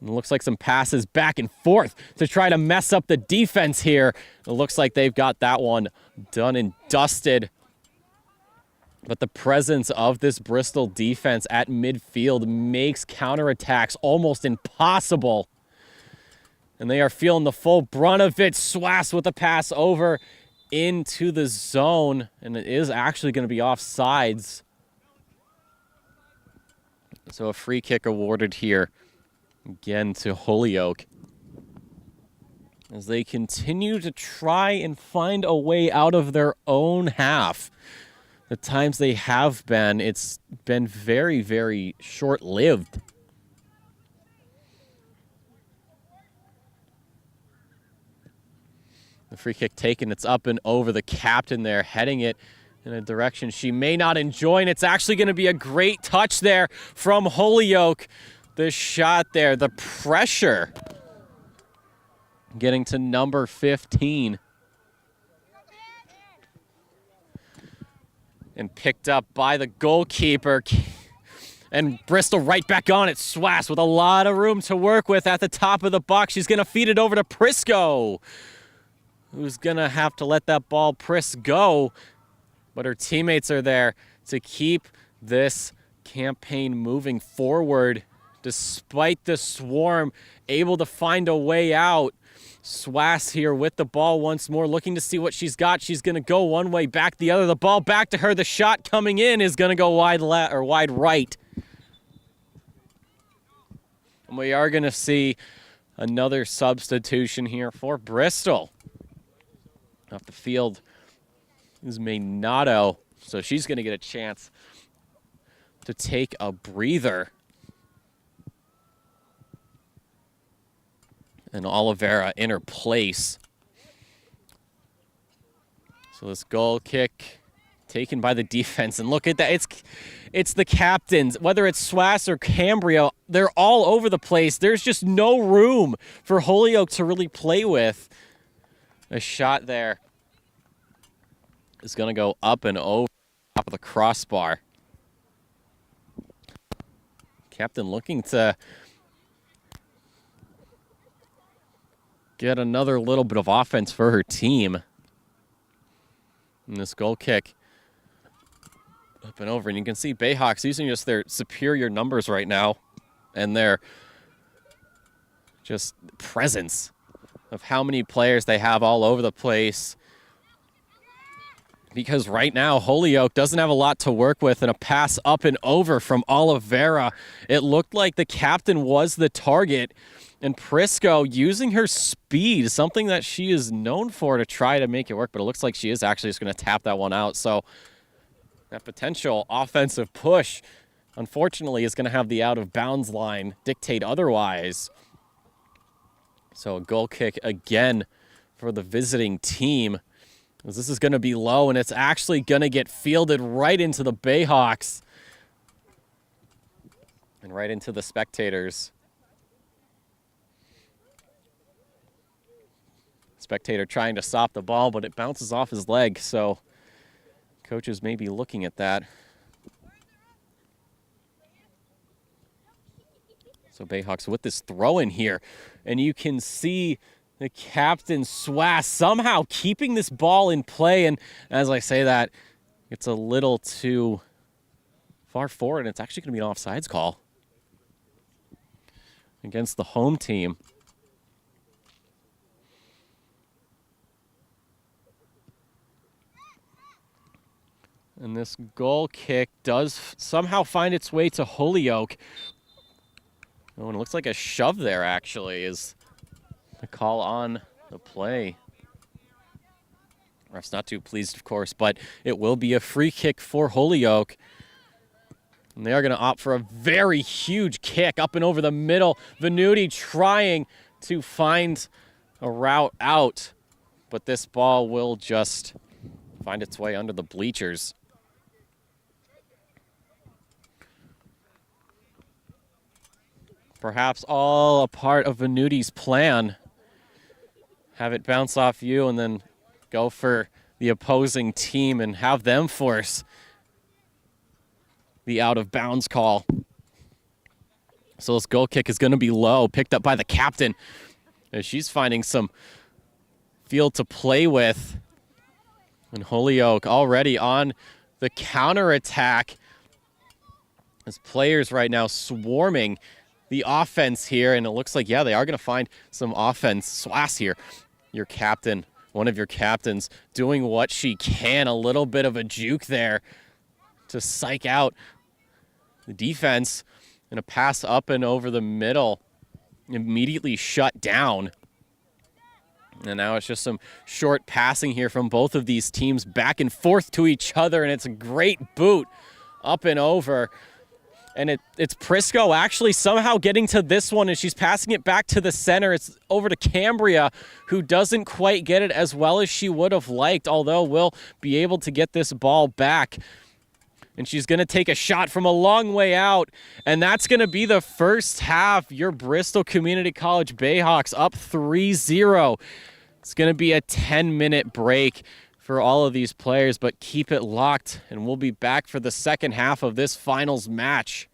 And it looks like some passes back and forth to try to mess up the defense here. It looks like they've got that one done and dusted. But the presence of this Bristol defense at midfield makes counterattacks almost impossible. And they are feeling the full brunt of it. Swass with a pass over into the zone. And it is actually going to be offsides. So a free kick awarded here again to Holyoke, as they continue to try and find a way out of their own half. The times they have been, it's been very, very short-lived. The free kick taken, it's up and over. The captain there heading it in a direction she may not enjoy, and it's actually going to be a great touch there from Holyoke. The shot there, the pressure getting to number 15. And picked up by the goalkeeper. And Bristol right back on it. Swass with a lot of room to work with at the top of the box. She's going to feed it over to Prisco, who's going to have to let that ball go. But her teammates are there to keep this campaign moving forward. Despite the swarm, able to find a way out. Swass here with the ball once more, looking to see what she's got. She's going to go one way, back the other. The ball back to her. The shot coming in is going to go wide wide right. And we are going to see another substitution here for Bristol. Off the field is Maynato, so she's going to get a chance to take a breather. And Oliveira in her place. So this goal kick taken by the defense. And look at that. It's the captains. Whether it's Swass or Cambria, they're all over the place. There's just no room for Holyoke to really play with. A shot there is going to go up and over top of the crossbar. Captain looking to get another little bit of offense for her team. And this goal kick up and over. And you can see Bayhawks using just their superior numbers right now and their just presence of how many players they have all over the place. Because right now, Holyoke doesn't have a lot to work with, and a pass up and over from Oliveira. It looked like the captain was the target. And Prisco using her speed, something that she is known for, to try to make it work, but it looks like she is actually just going to tap that one out. So that potential offensive push, unfortunately, is going to have the out-of-bounds line dictate otherwise. So a goal kick again for the visiting team. This is going to be low, and it's actually going to get fielded right into the Bayhawks and right into the spectators. Spectator trying to stop the ball, but it bounces off his leg, so coaches may be looking at that. So Bayhawks with this throw in here, and you can see the captain Swass somehow keeping this ball in play, and as I say that, it's a little too far forward, and it's actually going to be an offsides call against the home team. And this goal kick does somehow find its way to Holyoke. Oh, and it looks like a shove there, actually, is the call on the play. Ref's not too pleased, of course, but it will be a free kick for Holyoke. And they are going to opt for a very huge kick up and over the middle. Venuti trying to find a route out, but this ball will just find its way under the bleachers. Perhaps all a part of Venuti's plan. Have it bounce off you and then go for the opposing team and have them force the out-of-bounds call. So this goal kick is going to be low, picked up by the captain, as she's finding some field to play with. And Holyoke already on the counterattack. As players right now swarming the offense here, and it looks like, yeah, they are going to find some offense. Swass here, your captain, one of your captains, doing what she can. A little bit of a juke there to psych out the defense, and a pass up and over the middle, immediately shut down. And now it's just some short passing here from both of these teams back and forth to each other, and it's a great boot up and over. And it's Prisco actually somehow getting to this one, and she's passing it back to the center. It's over to Cambria, who doesn't quite get it as well as she would have liked, although will be able to get this ball back. And she's going to take a shot from a long way out, and that's going to be the first half. Your Bristol Community College Bayhawks up 3-0. It's going to be a 10-minute break for all of these players, but keep it locked, and we'll be back for the second half of this finals match.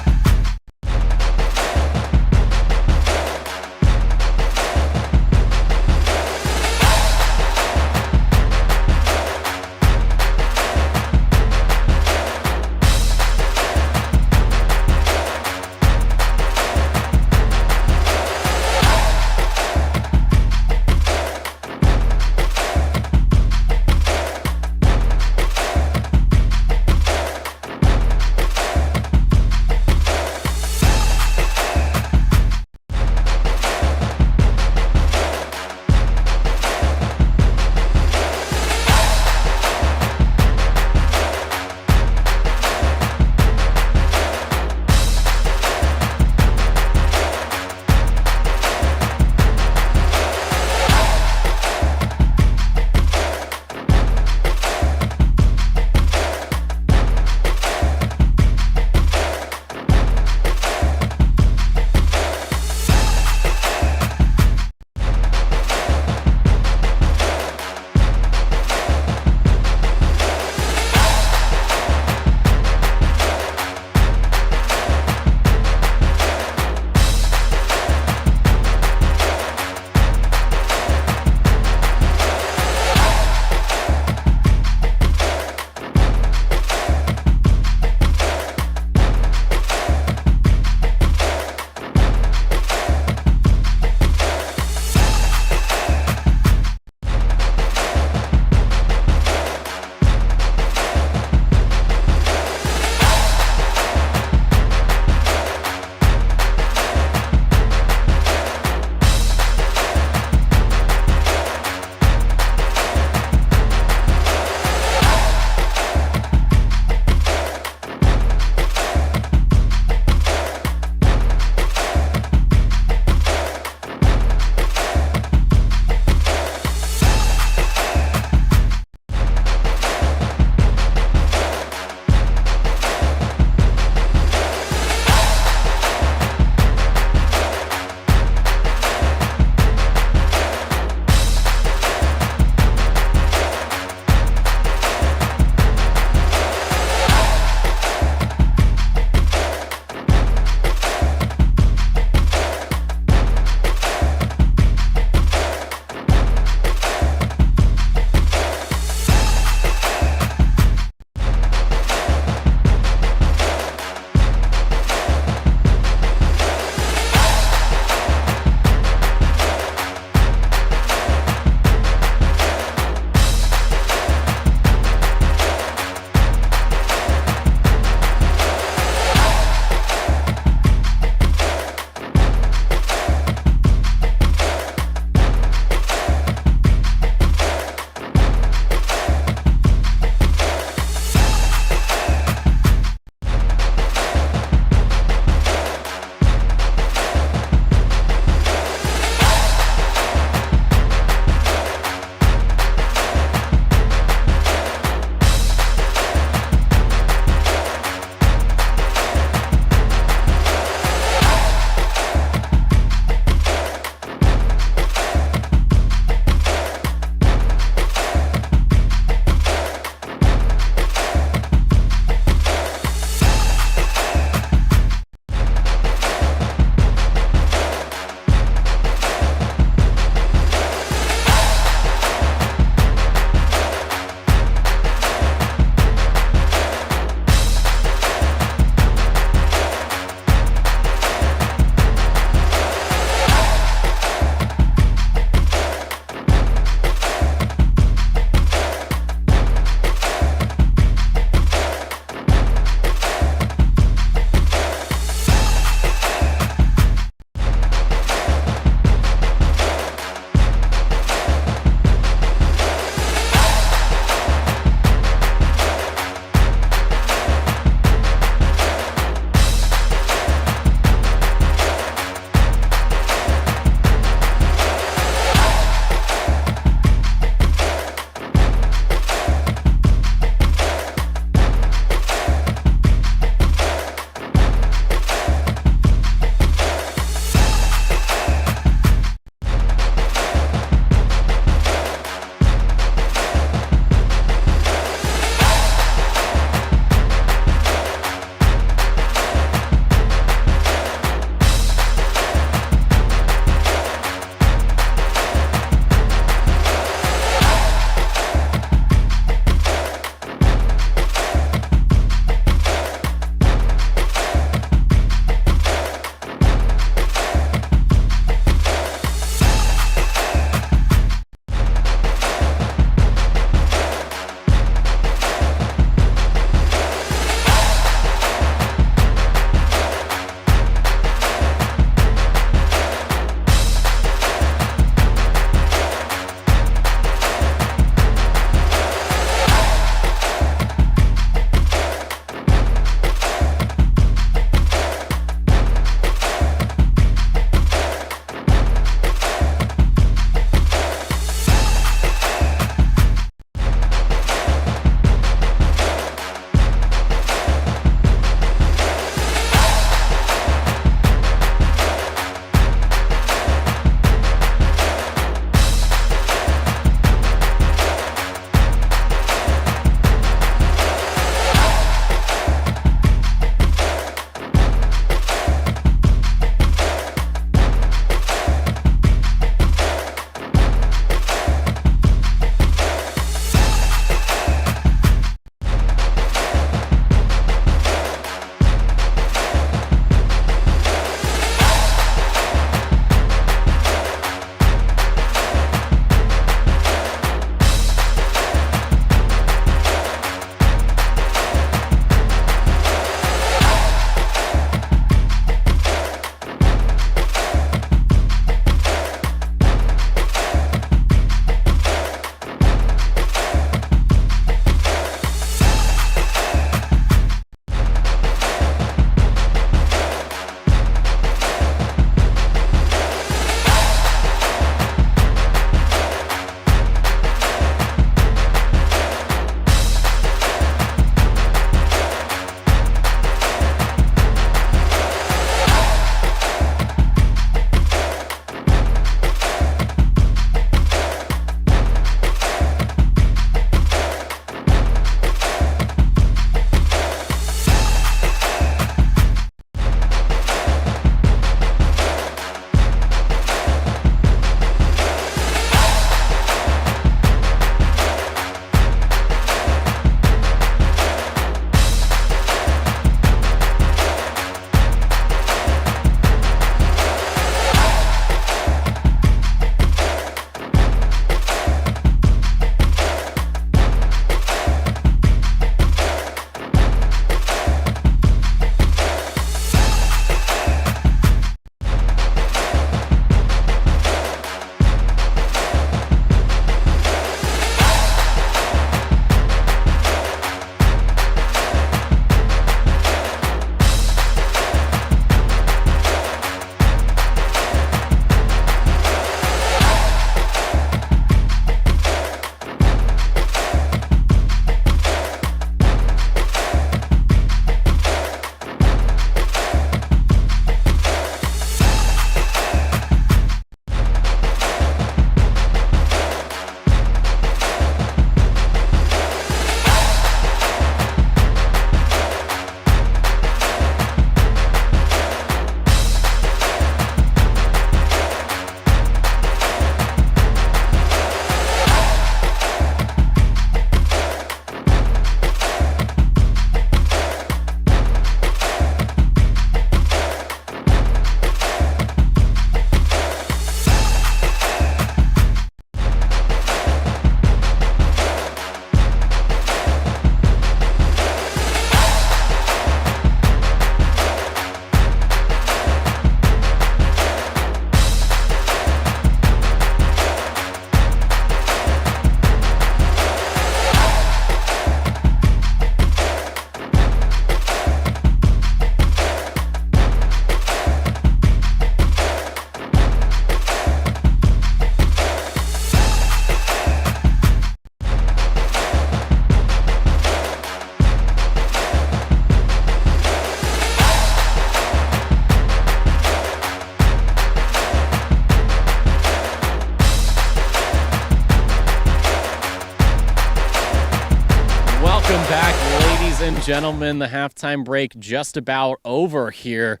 gentlemen, the halftime break just about over here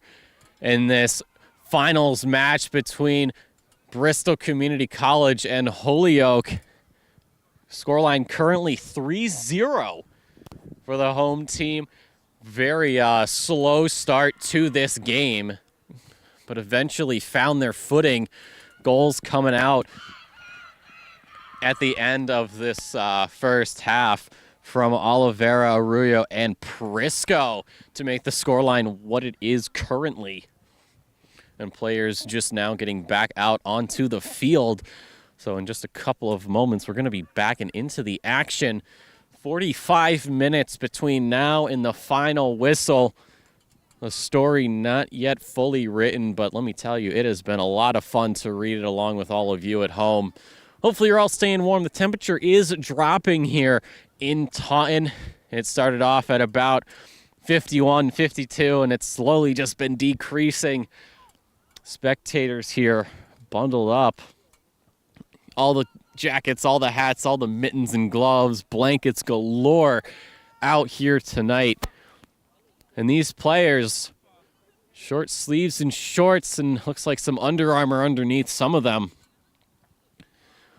in this finals match between Bristol Community College and Holyoke. Scoreline currently 3-0 for the home team. Very slow start to this game, but eventually found their footing. Goals coming out at the end of this first half from Oliveira, Arroyo, and Prisco to make the scoreline what it is currently. And players just now getting back out onto the field. So in just a couple of moments, we're going to be backing into the action. 45 minutes between now and the final whistle. The story not yet fully written, but let me tell you, it has been a lot of fun to read it along with all of you at home. Hopefully you're all staying warm. The temperature is dropping here in Taunton. It started off at about 51, 52, and it's slowly just been decreasing. Spectators here bundled up. All the jackets, all the hats, all the mittens and gloves, blankets galore out here tonight. And these players, short sleeves and shorts, and looks like some Under Armour underneath some of them.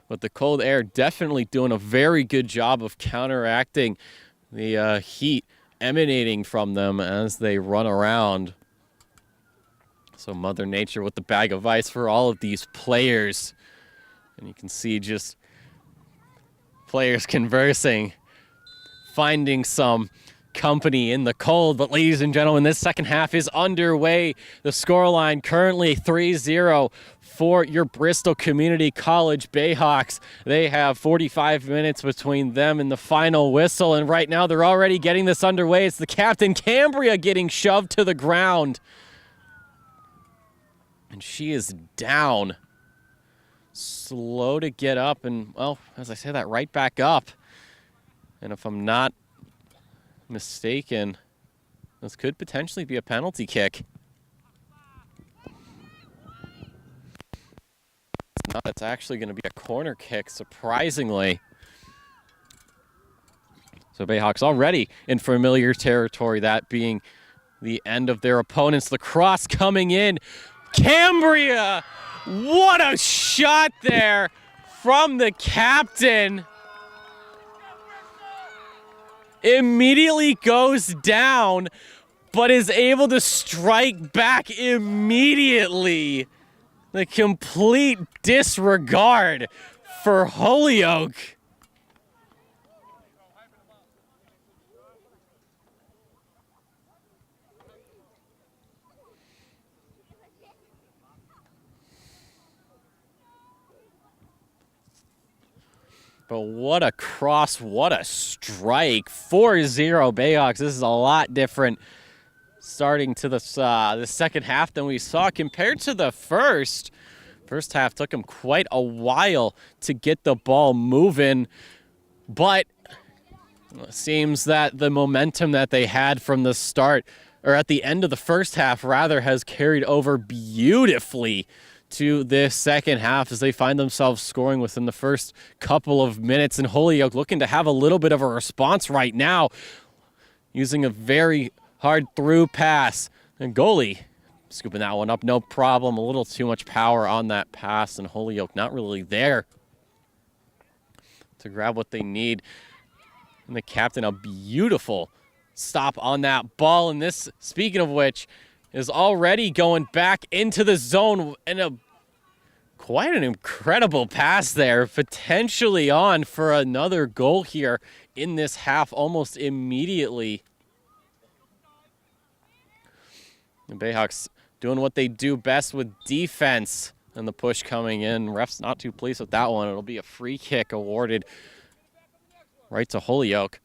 But the cold air definitely doing a very good job of counteracting the heat emanating from them as they run around. So Mother Nature with the bag of ice for all of these players. And you can see just players conversing, finding some company in the cold. But ladies and gentlemen, this second half is underway. The scoreline currently 3-0 for your Bristol Community College Bayhawks. They have 45 minutes between them and the final whistle, and right now they're already getting this underway. It's the captain, Cambria, getting shoved to the ground. And she is down. Slow to get up, and, well, as I say that, right back up. And if I'm not mistaken, this could potentially be a penalty kick. It's not. It's actually going to be a corner kick, surprisingly. So Bayhawks already in familiar territory, that being the end of their opponents. The cross coming in. Cambria! What a shot there from the captain. Immediately goes down, but is able to strike back immediately. The complete disregard for Holyoke. But what a cross, what a strike. 4-0 Bayhawks. This is a lot different starting to the second half than we saw compared to the first. First half took them quite a while to get the ball moving, but it seems that the momentum that they had from the start, or at the end of the first half rather, has carried over beautifully to this second half as they find themselves scoring within the first couple of minutes. And Holyoke looking to have a little bit of a response right now, using a very hard through pass. And goalie scooping that one up, no problem. A little too much power on that pass, and Holyoke not really there to grab what they need. And the captain, a beautiful stop on that ball. And this, speaking of which, is already going back into the zone, and quite an incredible pass there, potentially on for another goal here in this half almost immediately. The Bayhawks doing what they do best with defense, and the push coming in. Ref's not too pleased with that one. It'll be a free kick awarded right to Holyoke.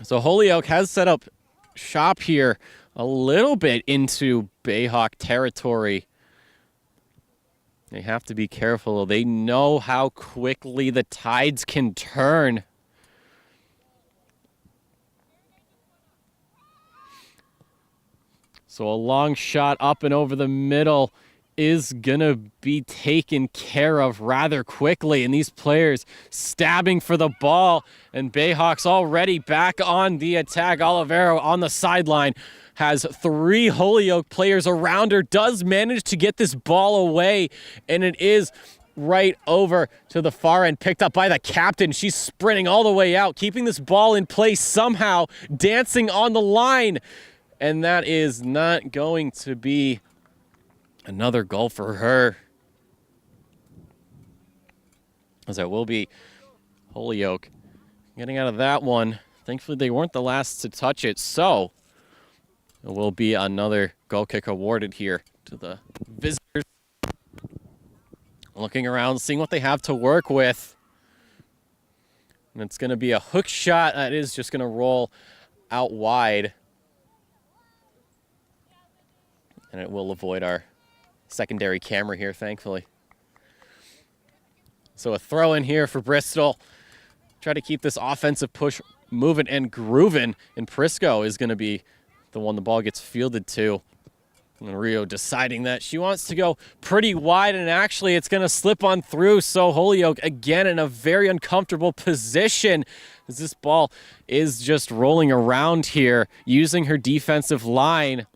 So Holyoke has set up shop here a little bit into Bayhawk territory. They have to be careful. They know how quickly the tides can turn. So a long shot up and over the middle is going to be taken care of rather quickly. And these players stabbing for the ball. And Bayhawks already back on the attack. Olivero on the sideline has 3 Holyoke players around her. Does manage to get this ball away. And it is right over to the far end, picked up by the captain. She's sprinting all the way out, keeping this ball in place somehow, dancing on the line. And that is not going to be another goal for her, as it will be Holyoke getting out of that one. Thankfully, they weren't the last to touch it, so it will be another goal kick awarded here to the visitors. Looking around, seeing what they have to work with. And it's going to be a hook shot that is just going to roll out wide. And it will avoid our secondary camera here, thankfully. So a throw in here for Bristol. Try to keep this offensive push moving and grooving. And Prisco is going to be the one the ball gets fielded to. And Rio deciding that she wants to go pretty wide, and actually it's going to slip on through. So Holyoke again in a very uncomfortable position as this ball is just rolling around here, using her defensive line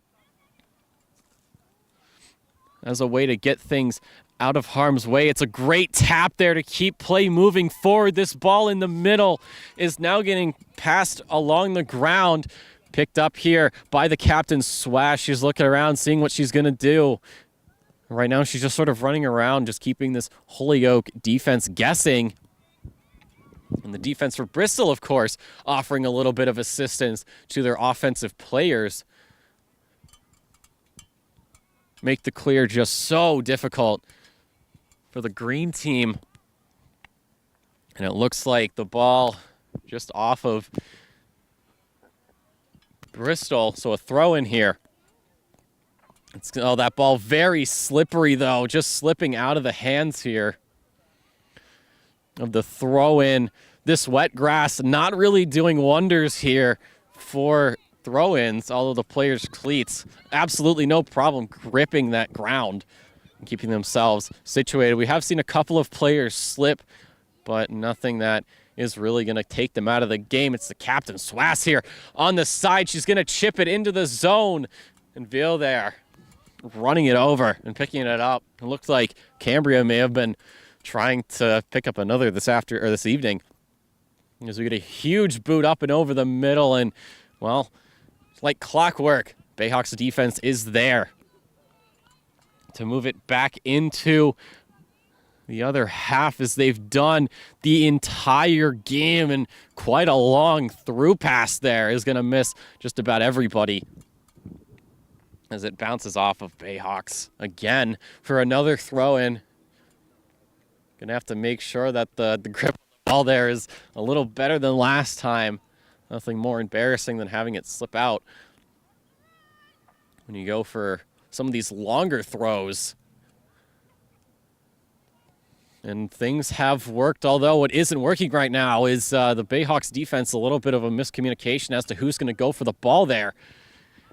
as a way to get things out of harm's way. It's a great tap there to keep play moving forward. This ball in the middle is now getting passed along the ground. Picked up here by the captain, Swash. She's looking around, seeing what she's going to do. Right now, she's just sort of running around, just keeping this Holyoke defense guessing. And the defense for Bristol, of course, offering a little bit of assistance to their offensive players. Make the clear just so difficult for the green team. And it looks like the ball just off of Bristol, so a throw in here. Oh, that ball very slippery, though, just slipping out of the hands here of the throw in. This wet grass not really doing wonders here for throw-ins, although the players' cleats absolutely no problem gripping that ground and keeping themselves situated. We have seen a couple of players slip, but nothing that is really going to take them out of the game. It's the captain, Swass, here on the side. She's going to chip it into the zone. And Veal there running it over and picking it up. It looks like Cambria may have been trying to pick up another this evening, as we get a huge boot up and over the middle. And, well, like clockwork, Bayhawks defense is there to move it back into the other half, as they've done the entire game. And quite a long through pass there is going to miss just about everybody as it bounces off of Bayhawks again for another throw-in. Going to have to make sure that the grip of the ball there is a little better than last time. Nothing more embarrassing than having it slip out when you go for some of these longer throws. And things have worked, although what isn't working right now is the Bayhawks defense, a little bit of a miscommunication as to who's going to go for the ball there.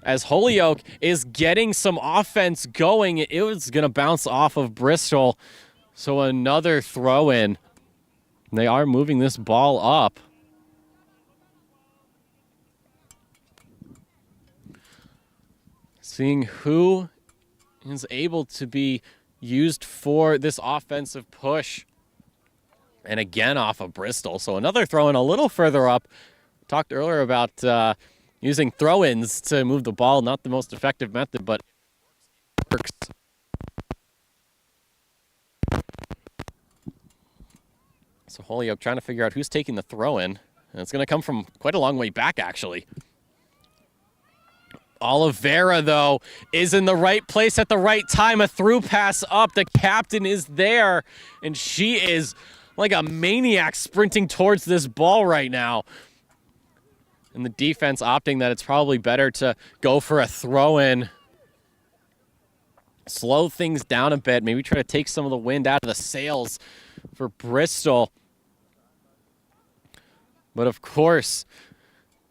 As Holyoke is getting some offense going, it was going to bounce off of Bristol. So another throw-in. They are moving this ball up. Seeing who is able to be used for this offensive push. And again off of Bristol. So another throw-in a little further up. Talked earlier about using throw-ins to move the ball. Not the most effective method, but it works. So Holyoke trying to figure out who's taking the throw-in. And it's going to come from quite a long way back, actually. Oliveira, though, is in the right place at the right time. A through pass up. The captain is there, and she is like a maniac sprinting towards this ball right now. And the defense opting that it's probably better to go for a throw-in. Slow things down a bit. Maybe try to take some of the wind out of the sails for Bristol. But, of course,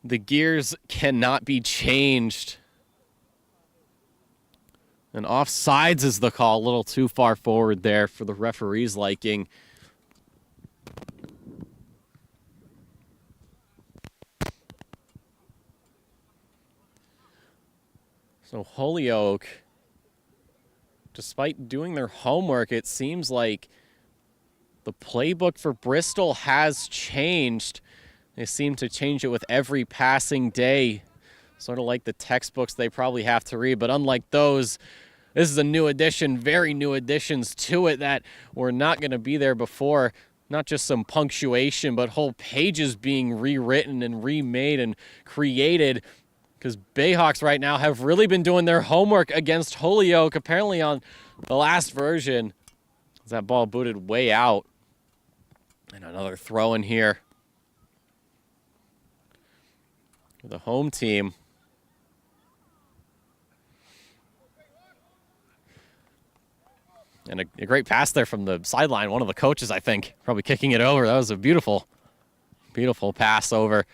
the gears cannot be changed And offsides is the call. A little too far forward there for the referee's liking. So Holyoke, despite doing their homework, it seems like the playbook for Bristol has changed. They seem to change it with every passing day, sort of like the textbooks they probably have to read. But unlike those, this is a new addition, very new additions to it that were not going to be there before. Not just some punctuation, but whole pages being rewritten and remade and created, because Bayhawks right now have really been doing their homework against Holyoke. Apparently on the last version, that ball booted way out. And another throw in here for the home team. And a great pass there from the sideline. One of the coaches, I think, probably kicking it over. That was a beautiful, beautiful pass over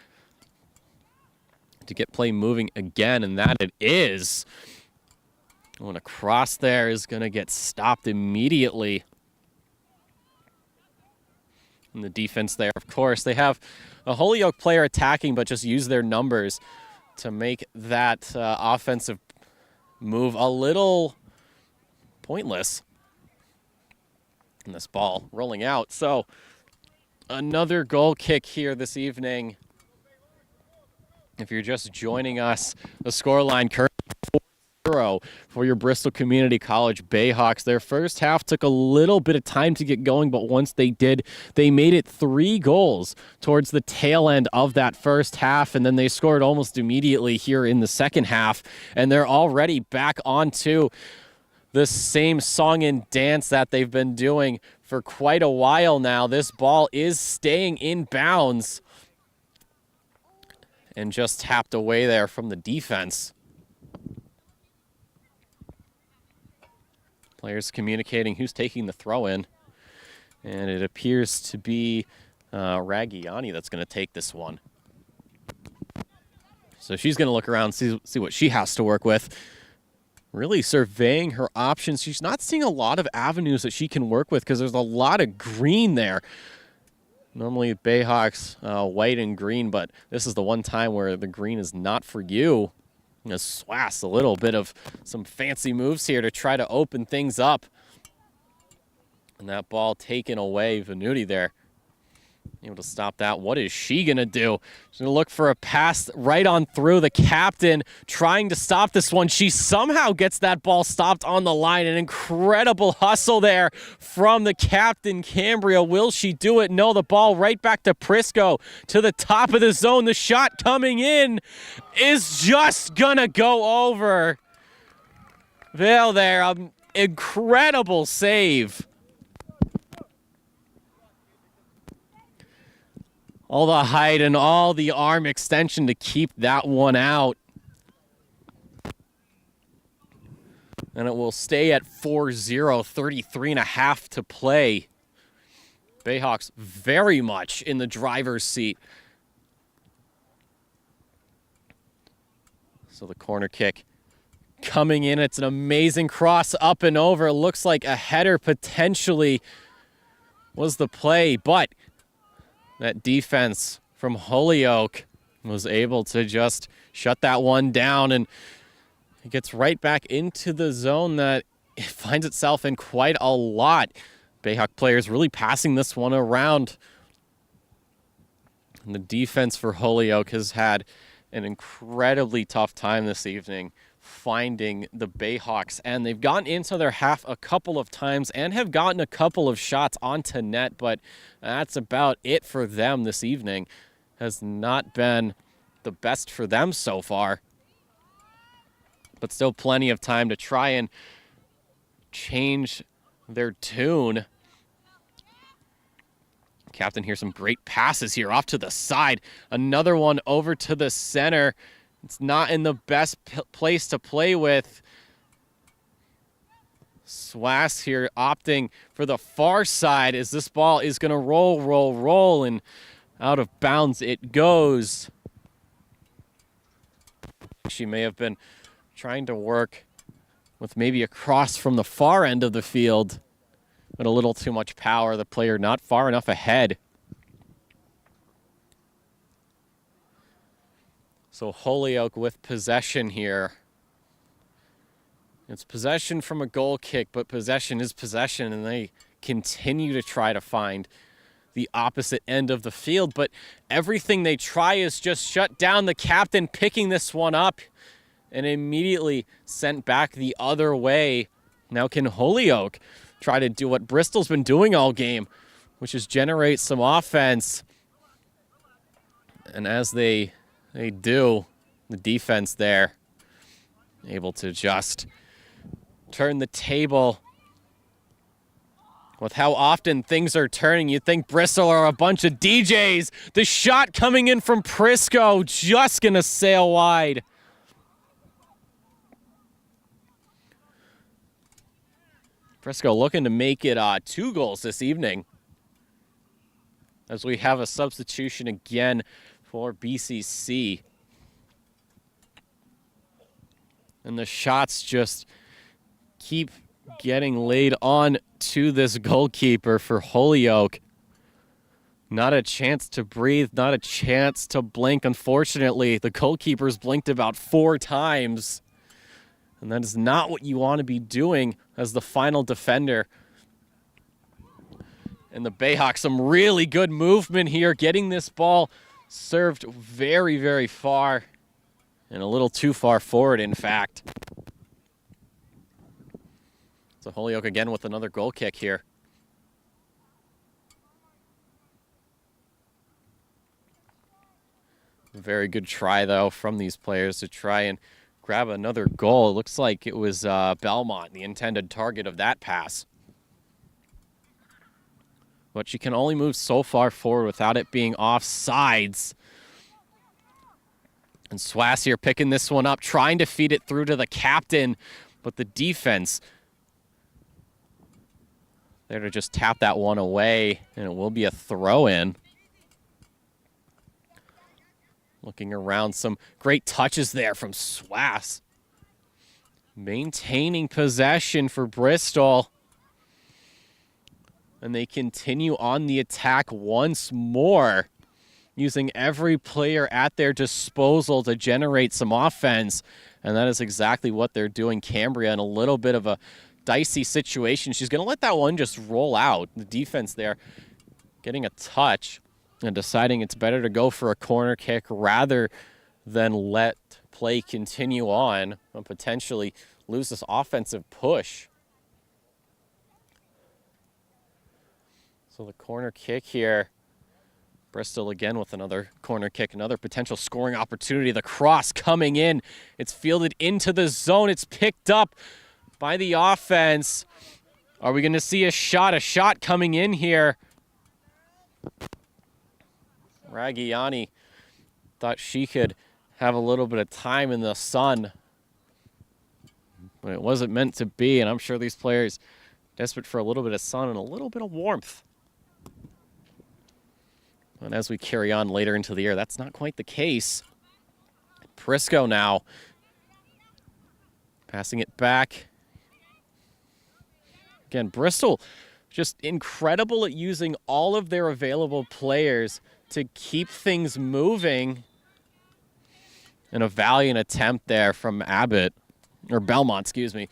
to get play moving again, and that it is. Going across there is going to get stopped immediately. And the defense there, of course, they have a Holyoke player attacking, but just use their numbers to make that offensive move a little pointless. And this ball rolling out. So another goal kick here this evening. If you're just joining us, the scoreline currently 4-0 for your Bristol Community College Bayhawks. Their first half took a little bit of time to get going, but once they did, they made it 3 goals towards the tail end of that first half, and then they scored almost immediately here in the second half, and they're already back onto the same song and dance that they've been doing for quite a while now. This ball is staying in bounds and just tapped away there from the defense. Players communicating who's taking the throw in. And it appears to be Ragiani that's going to take this one. So she's going to look around, see what she has to work with. Really surveying her options. She's not seeing a lot of avenues that she can work with because there's a lot of green there. Normally Bayhawks white and green, but this is the one time where the green is not for you. Swass a little bit of some fancy moves here to try to open things up. And that ball taken away. Venuti there able to stop that. What is she going to do? She's going to look for a pass right on through. The captain trying to stop this one. She somehow gets that ball stopped on the line. An incredible hustle there from the captain, Cambria. Will she do it? No, the ball right back to Prisco to the top of the zone. The shot coming in is just going to go over. Vale there, incredible save. All the height and all the arm extension to keep that one out. And it will stay at 4-0, 33 and a half to play. Bayhawks very much in the driver's seat. So the corner kick coming in. It's an amazing cross up and over. It looks like a header potentially was the play, but that defense from Holyoke was able to just shut that one down, and it gets right back into the zone that it finds itself in quite a lot. Bayhawk players really passing this one around. And the defense for Holyoke has had an incredibly tough time this evening finding the Bayhawks, and they've gotten into their half a couple of times and have gotten a couple of shots onto net, but that's about it for them this evening. Has not been the best for them so far, but still plenty of time to try and change their tune. Captain here, some great passes here off to the side. Another one over to the center. It's not in the best place to play with. Swass here opting for the far side as this ball is going to roll, and out of bounds it goes. She may have been trying to work with maybe a cross from the far end of the field, but a little too much power. The player not far enough ahead. So Holyoke with possession here. It's possession from a goal kick, but possession is possession, and they continue to try to find the opposite end of the field, but everything they try is just shut down. The captain picking this one up and immediately sent back the other way. Now can Holyoke try to do what Bristol's been doing all game, which is generate some offense. And as they do, the defense there able to just turn the table. With how often things are turning, you'd think Bristol are a bunch of DJs. The shot coming in from Prisco, just gonna sail wide. Prisco looking to make it 2 goals this evening, as we have a substitution again for BCC. And the shots just keep getting laid on to this goalkeeper for Holyoke. Not a chance to breathe, not a chance to blink. Unfortunately, the goalkeeper's blinked about 4 times. And that is not what you want to be doing as the final defender. And the Bayhawks, some really good movement here, getting this ball served very, very far. And a little too far forward, in fact. So Holyoke again with another goal kick here. Very good try, though, from these players to try and grab another goal. It looks like it was Belmont, the intended target of that pass. But she can only move so far forward without it being offsides. And Swass here picking this one up, trying to feed it through to the captain, but the defense there to just tap that one away, and it will be a throw-in. Looking around, some great touches there from Swass. Maintaining possession for Bristol. And they continue on the attack once more, using every player at their disposal to generate some offense. And that is exactly what they're doing. Cambria in a little bit of a dicey situation. She's going to let that one just roll out. The defense there getting a touch and deciding it's better to go for a corner kick rather than let play continue on and potentially lose this offensive push. So the corner kick here. Bristol again with another corner kick, another potential scoring opportunity. The cross coming in. It's fielded into the zone. It's picked up by the offense. Are we going to see a shot? A shot coming in here. Ragiani thought she could have a little bit of time in the sun, but it wasn't meant to be, and I'm sure these players desperate for a little bit of sun and a little bit of warmth. And as we carry on later into the year, that's not quite the case. Prisco now passing it back. Again, Bristol just incredible at using all of their available players to keep things moving. And a valiant attempt there from Abbott, or Belmont, excuse me,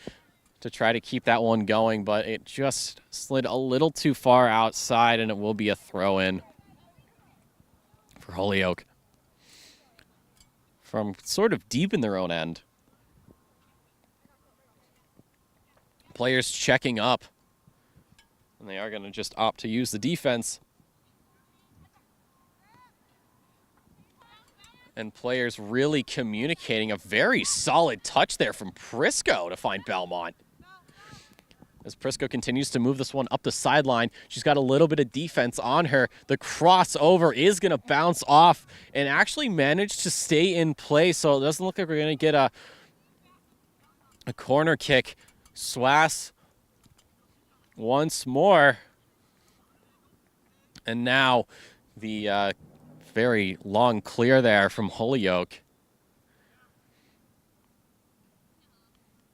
to try to keep that one going, but it just slid a little too far outside, and it will be a throw-in for Holyoke from sort of deep in their own end. Players checking up, and they are going to just opt to use the defense. And players really communicating. A very solid touch there from Prisco to find Belmont. As Prisco continues to move this one up the sideline, she's got a little bit of defense on her. The crossover is going to bounce off and actually manage to stay in play, so it doesn't look like we're going to get a corner kick. Swass once more. And now the very long clear there from Holyoke.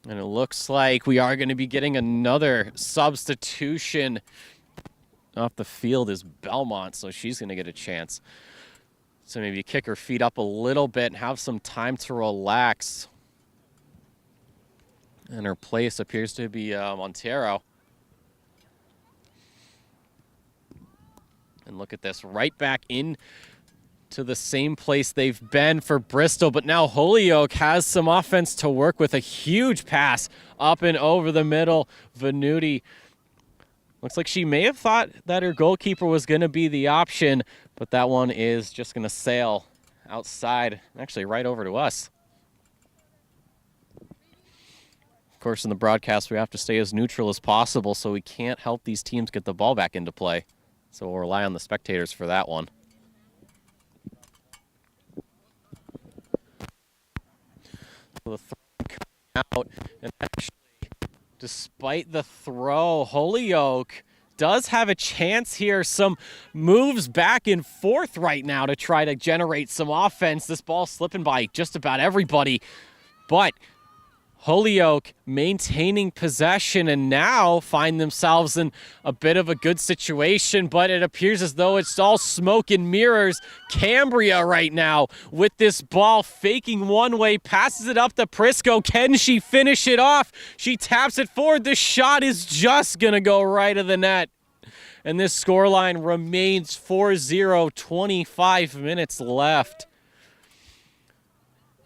And it looks like we are going to be getting another substitution off the field is Belmont, so she's going to get a chance. So maybe kick her feet up a little bit and have some time to relax. And her place appears to be Montero. And look at this, right back in to the same place they've been for Bristol, but now Holyoke has some offense to work with. A huge pass up and over the middle. Venuti, looks like she may have thought that her goalkeeper was going to be the option, but that one is just going to sail outside, actually right over to us. Of course, in the broadcast, we have to stay as neutral as possible, so we can't help these teams get the ball back into play. So we'll rely on the spectators for that one. The throw coming out, and actually, despite the throw, Holyoke does have a chance here. Some moves back and forth right now to try to generate some offense. This ball slipping by just about everybody, but Holyoke maintaining possession and now find themselves in a bit of a good situation, but it appears as though it's all smoke and mirrors. Cambria right now with this ball, faking one way, passes it up to Prisco. Can she finish it off? She taps it forward. The shot is just going to go right of the net. And this scoreline remains 4-0, 25 minutes left.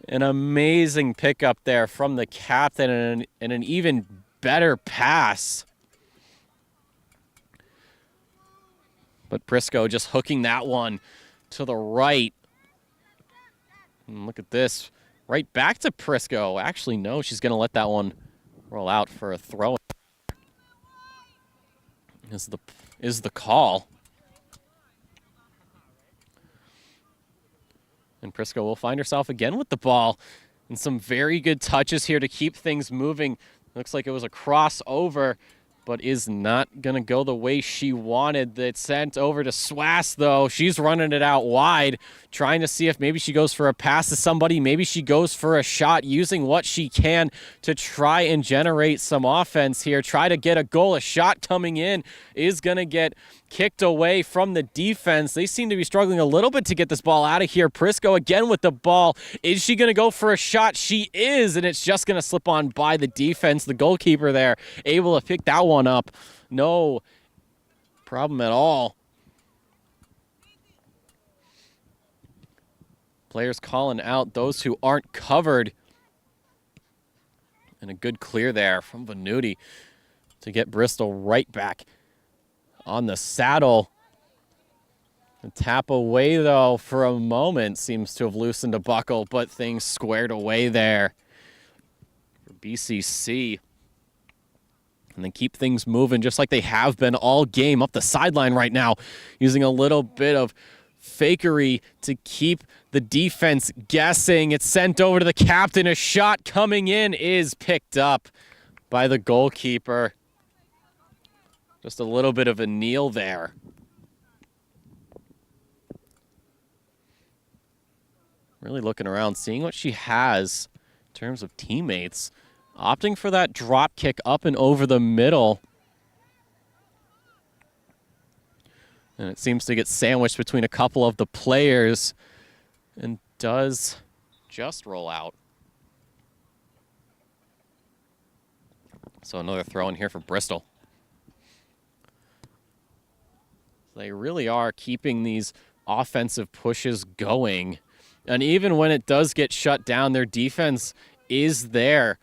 An amazing pickup there from the captain and an even better pass. But Prisco just hooking that one to the right. And look at this. Right back to Prisco. Actually, no, she's going to let that one roll out for a throw. Is the call. And Prisco will find herself again with the ball. And some very good touches here to keep things moving. Looks like it was a crossover, but is not going to go the way she wanted. It's sent over to Swass, though. She's running it out wide, trying to see if maybe she goes for a pass to somebody. Maybe she goes for a shot, using what she can to try and generate some offense here. Try to get a goal. A shot coming in is going to get kicked away from the defense. They seem to be struggling a little bit to get this ball out of here. Prisco again with the ball. Is she going to go for a shot? She is, and it's just going to slip on by the defense. The goalkeeper there able to pick that one up. No problem at all. Players calling out those who aren't covered. And a good clear there from Venuti to get Bristol right back on the saddle. The tap away, though, for a moment seems to have loosened a buckle, but things squared away there for BCC. And then keep things moving just like they have been all game up the sideline right now, using a little bit of fakery to keep the defense guessing. It's sent over to the captain. A shot coming in is picked up by the goalkeeper. Just a little bit of a kneel there. Really looking around, seeing what she has in terms of teammates. Opting for that drop kick up and over the middle. And it seems to get sandwiched between a couple of the players and does just roll out. So another throw in here for Bristol. They really are keeping these offensive pushes going. And even when it does get shut down, their defense is there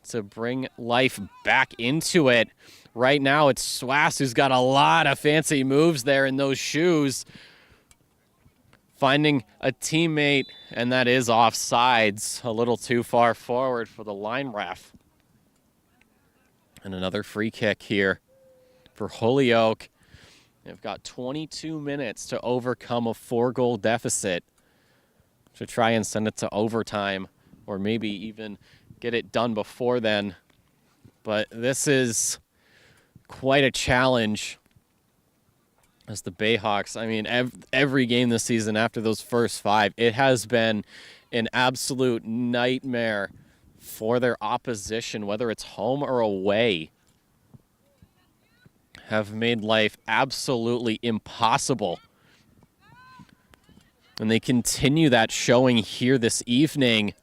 to bring life back into it. Right now, it's Swass who's got a lot of fancy moves there in those shoes. Finding a teammate, and that is offsides. A little too far forward for the line ref. And another free kick here for Holyoke. They've got 22 minutes to overcome a 4-goal deficit to try and send it to overtime, or maybe even get it done before then. But this is quite a challenge as the Bayhawks. I mean, every game this season after those first 5, it has been an absolute nightmare for their opposition, whether it's home or away, have made life absolutely impossible. And they continue that showing here this evening.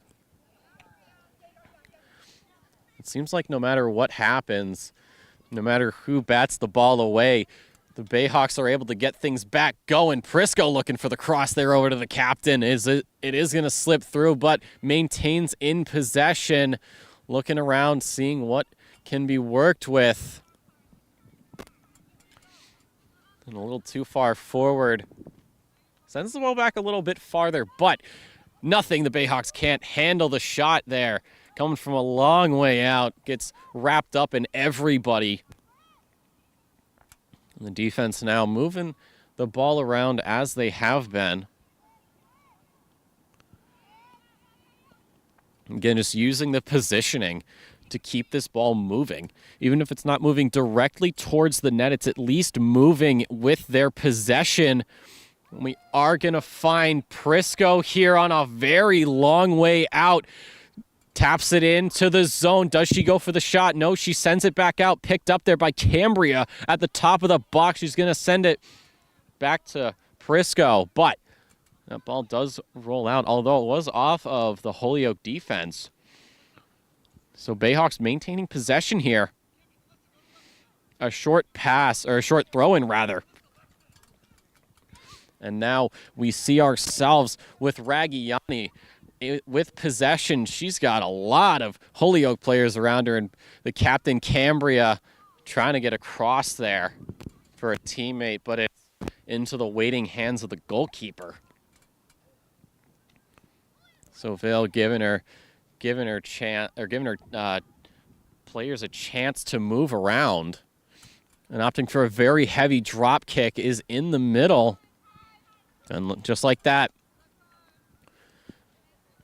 It seems like no matter what happens, no matter who bats the ball away, the Bayhawks are able to get things back going. Prisco looking for the cross there over to the captain. It is going to slip through, but maintains in possession. Looking around, seeing what can be worked with. And a little too far forward. Sends the ball back a little bit farther, but nothing. The Bayhawks can't handle the shot there. Coming from a long way out. Gets wrapped up in everybody. And the defense now moving the ball around as they have been. Again, just using the positioning to keep this ball moving. Even if it's not moving directly towards the net, it's at least moving with their possession. And we are going to find Prisco here on a very long way out. Taps it into the zone. Does she go for the shot? No, she sends it back out. Picked up there by Cambria at the top of the box. She's going to send it back to Prisco. But that ball does roll out, although it was off of the Holyoke defense. So Bayhawks maintaining possession here. A short pass, or a short throw-in, rather. And now we see ourselves with Ragiani with possession. She's got a lot of Holyoke players around her, and the captain, Cambria, trying to get across there for a teammate, but it's into the waiting hands of the goalkeeper. So Vale giving her players a chance to move around, and opting for a very heavy drop kick is in the middle. And just like that,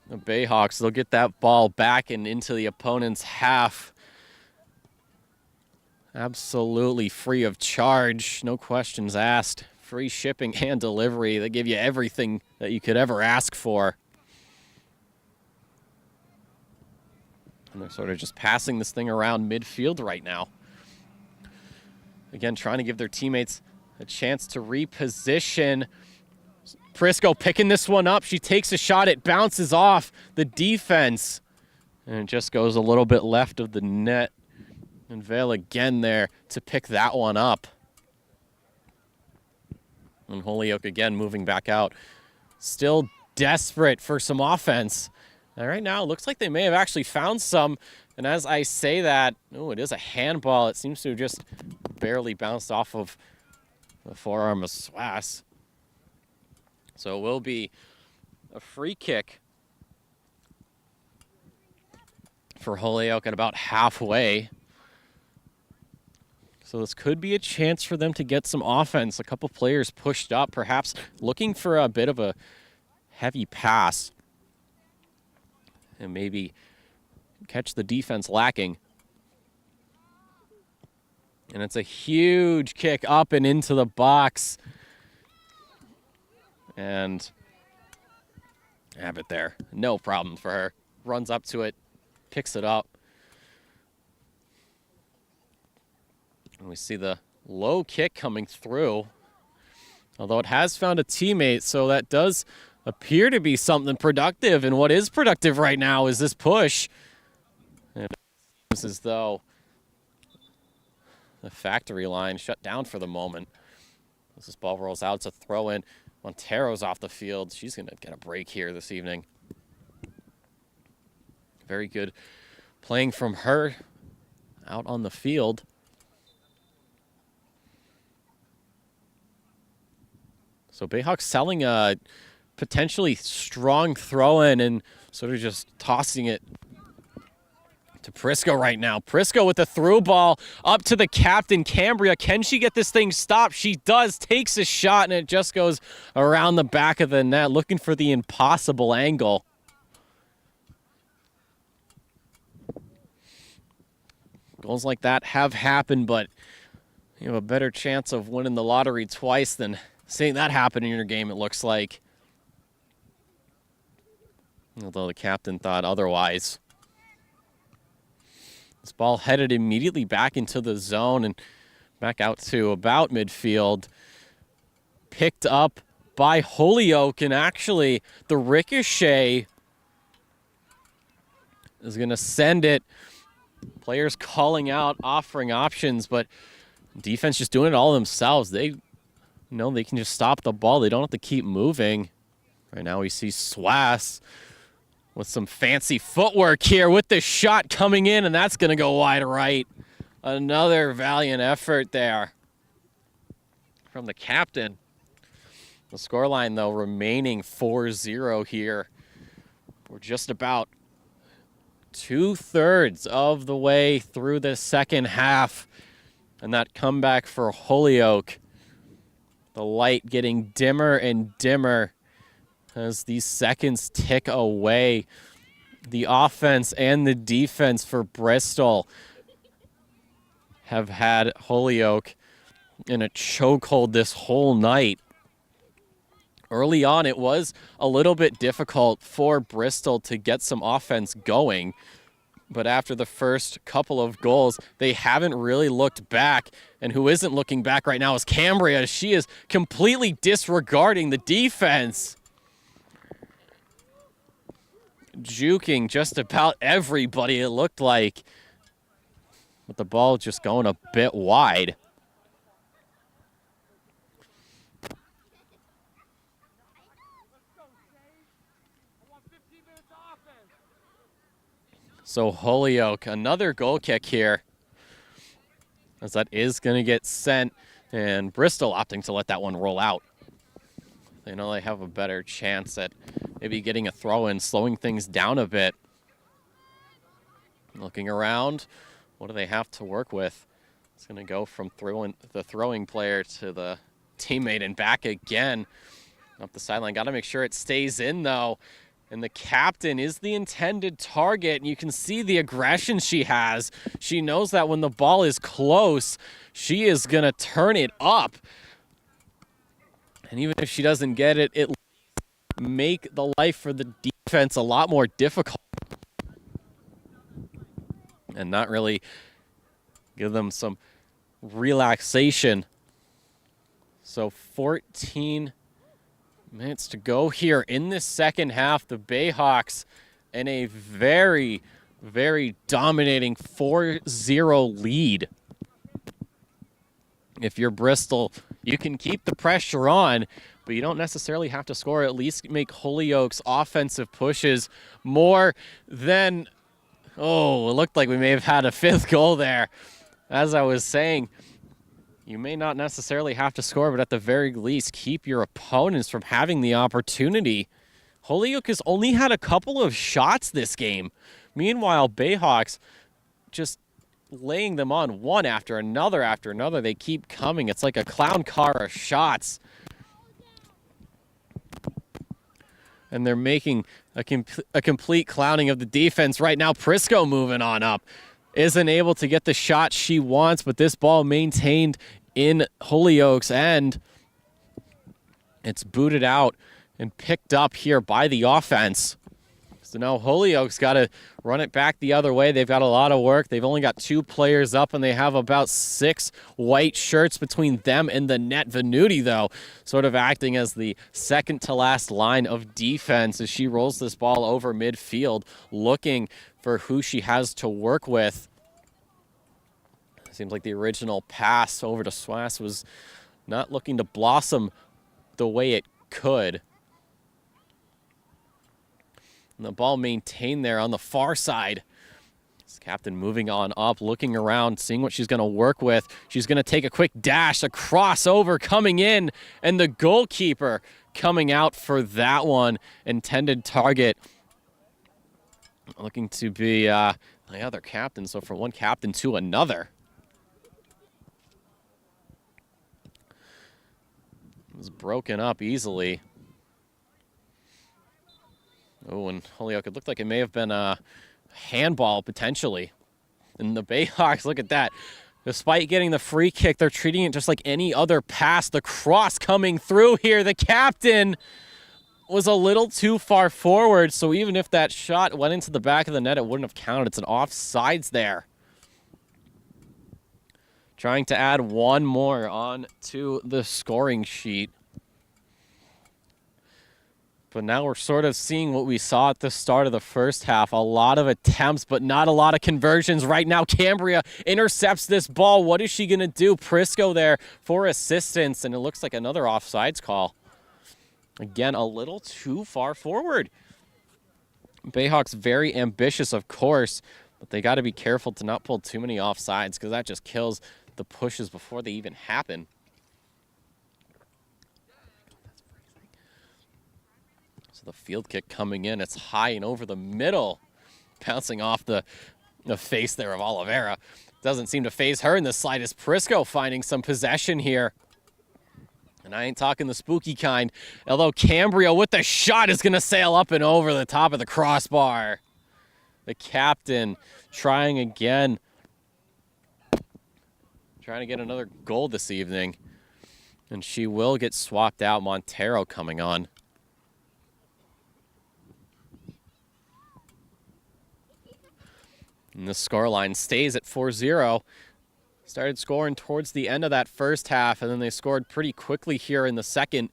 the Bayhawks, they'll get that ball back and into the opponent's half. Absolutely free of charge, no questions asked. Free shipping and delivery. They give you everything that you could ever ask for. And they're sort of just passing this thing around midfield right now. Again, trying to give their teammates a chance to reposition. Prisco picking this one up. She takes a shot. It bounces off the defense. And it just goes a little bit left of the net. And Vale again there to pick that one up. And Holyoke again moving back out. Still desperate for some offense. And right now, it looks like they may have actually found some. And as I say that, oh, it is a handball. It seems to have just barely bounced off of the forearm of Swass. So it will be a free kick for Holyoke at about halfway. So this could be a chance for them to get some offense. A couple players pushed up, perhaps looking for a bit of a heavy pass and maybe catch the defense lacking. And it's a huge kick up and into the box. And have it there. No problem for her. Runs up to it, picks it up. And we see the low kick coming through. Although it has found a teammate, so that does appear to be something productive. And what is productive right now is this push. And it seems as though the factory line shut down for the moment. As this ball rolls out, it's a throw in. Montero's off the field. She's going to get a break here this evening. Very good playing from her out on the field. So Bayhawks selling a potentially strong throw-in and sort of just tossing it to Prisco right now. Prisco with the through ball up to the captain, Cambria. Can she get this thing stopped? She does. Takes a shot, and it just goes around the back of the net, looking for the impossible angle. Goals like that have happened, but you have a better chance of winning the lottery twice than seeing that happen in your game, it looks like. Although the captain thought otherwise. This ball headed immediately back into the zone and back out to about midfield. Picked up by Holyoke, and actually the ricochet is going to send it. Players calling out, offering options, but defense just doing it all themselves. They know they can just stop the ball. They don't have to keep moving. Right now we see Swass with some fancy footwork here with the shot coming in, and that's going to go wide right. Another valiant effort there from the captain. The scoreline, though, remaining 4-0 here. We're just about 2/3 of the way through the second half. And that comeback for Holyoke. The light getting dimmer and dimmer as these seconds tick away. The offense and the defense for Bristol have had Holyoke in a chokehold this whole night. Early on, it was a little bit difficult for Bristol to get some offense going. But after the first couple of goals, they haven't really looked back. And who isn't looking back right now is Cambria. She is completely disregarding the defense. Juking just about everybody, it looked like. With the ball just going a bit wide. So Holyoke, another goal kick here, as that is going to get sent, and Bristol opting to let that one roll out. They know they have a better chance at maybe getting a throw in, slowing things down a bit. Looking around, what do they have to work with? It's going to go from the throwing player to the teammate and back again. Up the sideline, got to make sure it stays in though. And the captain is the intended target. And you can see the aggression she has. She knows that when the ball is close, she is going to turn it up. And even if she doesn't get it, it make the life for the defense a lot more difficult. And not really give them some relaxation. So 14 minutes to go here in this second half. The Bayhawks in a very, very dominating 4-0 lead. If you're Bristol, you can keep the pressure on, but you don't necessarily have to score. At least make Holyoke's offensive pushes more than... Oh, it looked like we may have had a fifth goal there. As I was saying, you may not necessarily have to score, but at the very least, keep your opponents from having the opportunity. Holyoke has only had a couple of shots this game. Meanwhile, Bayhawks just laying them on one after another after another. They keep coming. It's like a clown car of shots. And they're making a complete clowning of the defense right now. Prisco moving on up. Isn't able to get the shot she wants, but this ball maintained in Holyoke's end. It's booted out and picked up here by the offense. So now Holyoke's got to run it back the other way. They've got a lot of work. They've only got 2 players up, and they have about 6 white shirts between them and the net. Venuti, though, sort of acting as the second-to-last line of defense as she rolls this ball over midfield, looking for who she has to work with. Seems like the original pass over to Swass was not looking to blossom the way it could. And the ball maintained there on the far side. This captain moving on up, looking around, seeing what she's going to work with. She's going to take a quick dash, a crossover coming in, and the goalkeeper coming out for that one. Intended target. Looking to be the other captain, so from one captain to another. It was broken up easily. Oh, and Holyoke, it looked like it may have been a handball potentially. And the Bayhawks, look at that. Despite getting the free kick, they're treating it just like any other pass. The cross coming through here. The captain was a little too far forward, so even if that shot went into the back of the net, it wouldn't have counted. It's an offsides there. trying to add one more on to the scoring sheet. But now we're sort of seeing what we saw at the start of the first half. A lot of attempts, but not a lot of conversions. Right now, Cambria intercepts this ball. What is she going to do? Prisco there for assistance, and it looks like another offsides call. Again, a little too far forward. Bayhawks very ambitious, of course, but they got to be careful to not pull too many offsides because that just kills the pushes before they even happen. So the field kick coming in, it's high and over the middle, bouncing off the face there of Oliveira. Doesn't seem to phase her in the slightest. Prisco finding some possession here. And I ain't talking the spooky kind, although Cambria with the shot is going to sail up and over the top of the crossbar. The captain trying again. Trying to get another goal this evening. And she will get swapped out. Montero coming on. And the scoreline stays at 4-0. Started scoring towards the end of that first half, and then they scored pretty quickly here in the second.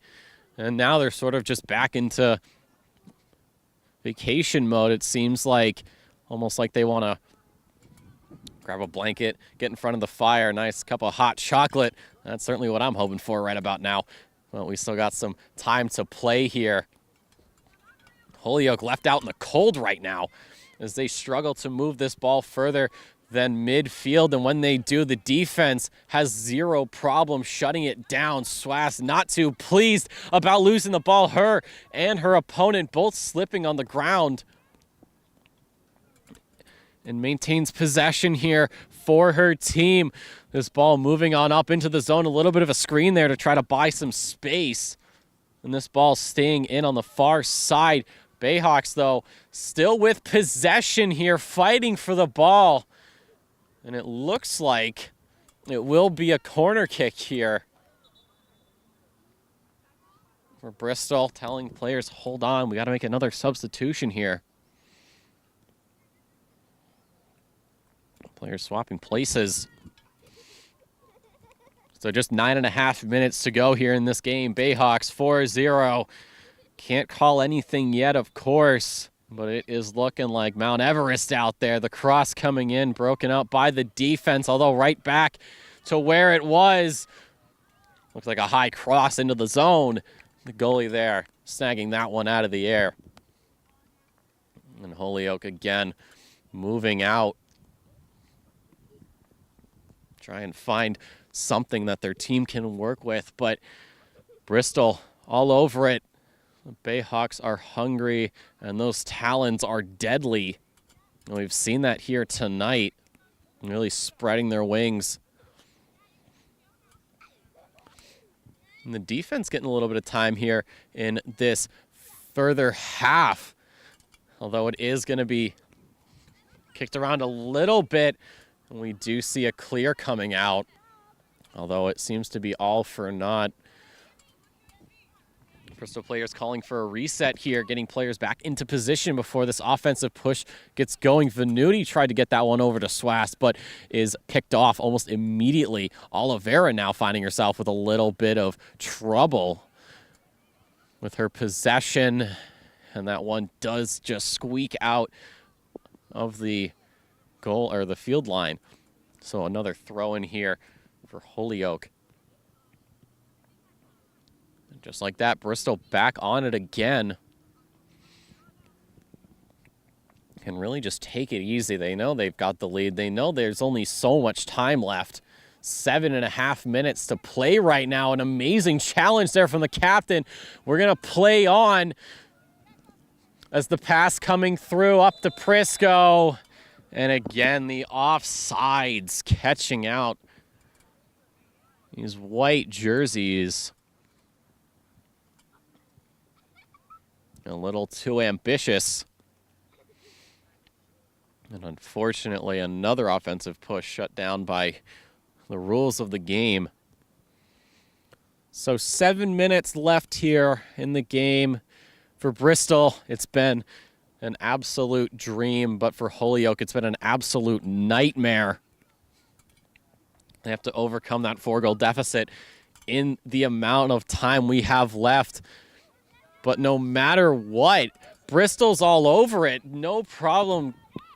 And now they're sort of just back into vacation mode, it seems like. Almost like they want to grab a blanket, get in front of the fire, nice cup of hot chocolate. That's certainly what I'm hoping for right about now. Well, we still got some time to play here. Holyoke left out in the cold right now as they struggle to move this ball further than midfield, and when they do, the defense has zero problem shutting it down. Swass not too pleased about losing the ball. Her and her opponent both slipping on the ground, and maintains possession here for her team. This ball moving on up into the zone, a little bit of a screen there to try to buy some space, and this ball staying in on the far side. Bayhawks, though, still with possession here, fighting for the ball. And it looks like it will be a corner kick here for Bristol, telling players, hold on, we got to make another substitution here. Players swapping places. So just 9.5 minutes to go here in this game. Bayhawks 4-0. Can't call anything yet, of course, but it is looking like Mount Everest out there. The cross coming in, broken up by the defense, although right back to where it was. Looks like a high cross into the zone. The goalie there snagging that one out of the air. And Holyoke again moving out. Try and find something that their team can work with, but Bristol all over it. The Bayhawks are hungry, and those talons are deadly. And we've seen that here tonight, really spreading their wings. And the defense getting a little bit of time here in this further half, although it is going to be kicked around a little bit. And we do see a clear coming out, although it seems to be all for naught. Bristol players calling for a reset here, getting players back into position before this offensive push gets going. Venuti tried to get that one over to Swass, but is picked off almost immediately. Oliveira now finding herself with a little bit of trouble with her possession, and that one does just squeak out of the goal or the field line. So another throw in here for Holyoke. Just like that, Bristol back on it again. Can really just take it easy. They know they've got the lead. They know there's only so much time left. 7.5 minutes to play right now. An amazing challenge there from the captain. We're going to play on as the pass coming through up to Prisco. And again, the offsides catching out these white jerseys. A little too ambitious. And unfortunately, another offensive push shut down by the rules of the game. So 7 minutes left here in the game. For Bristol, it's been an absolute dream, but for Holyoke, it's been an absolute nightmare. They have to overcome that 4-goal deficit in the amount of time we have left. But no matter what, Bristol's all over it. No problem.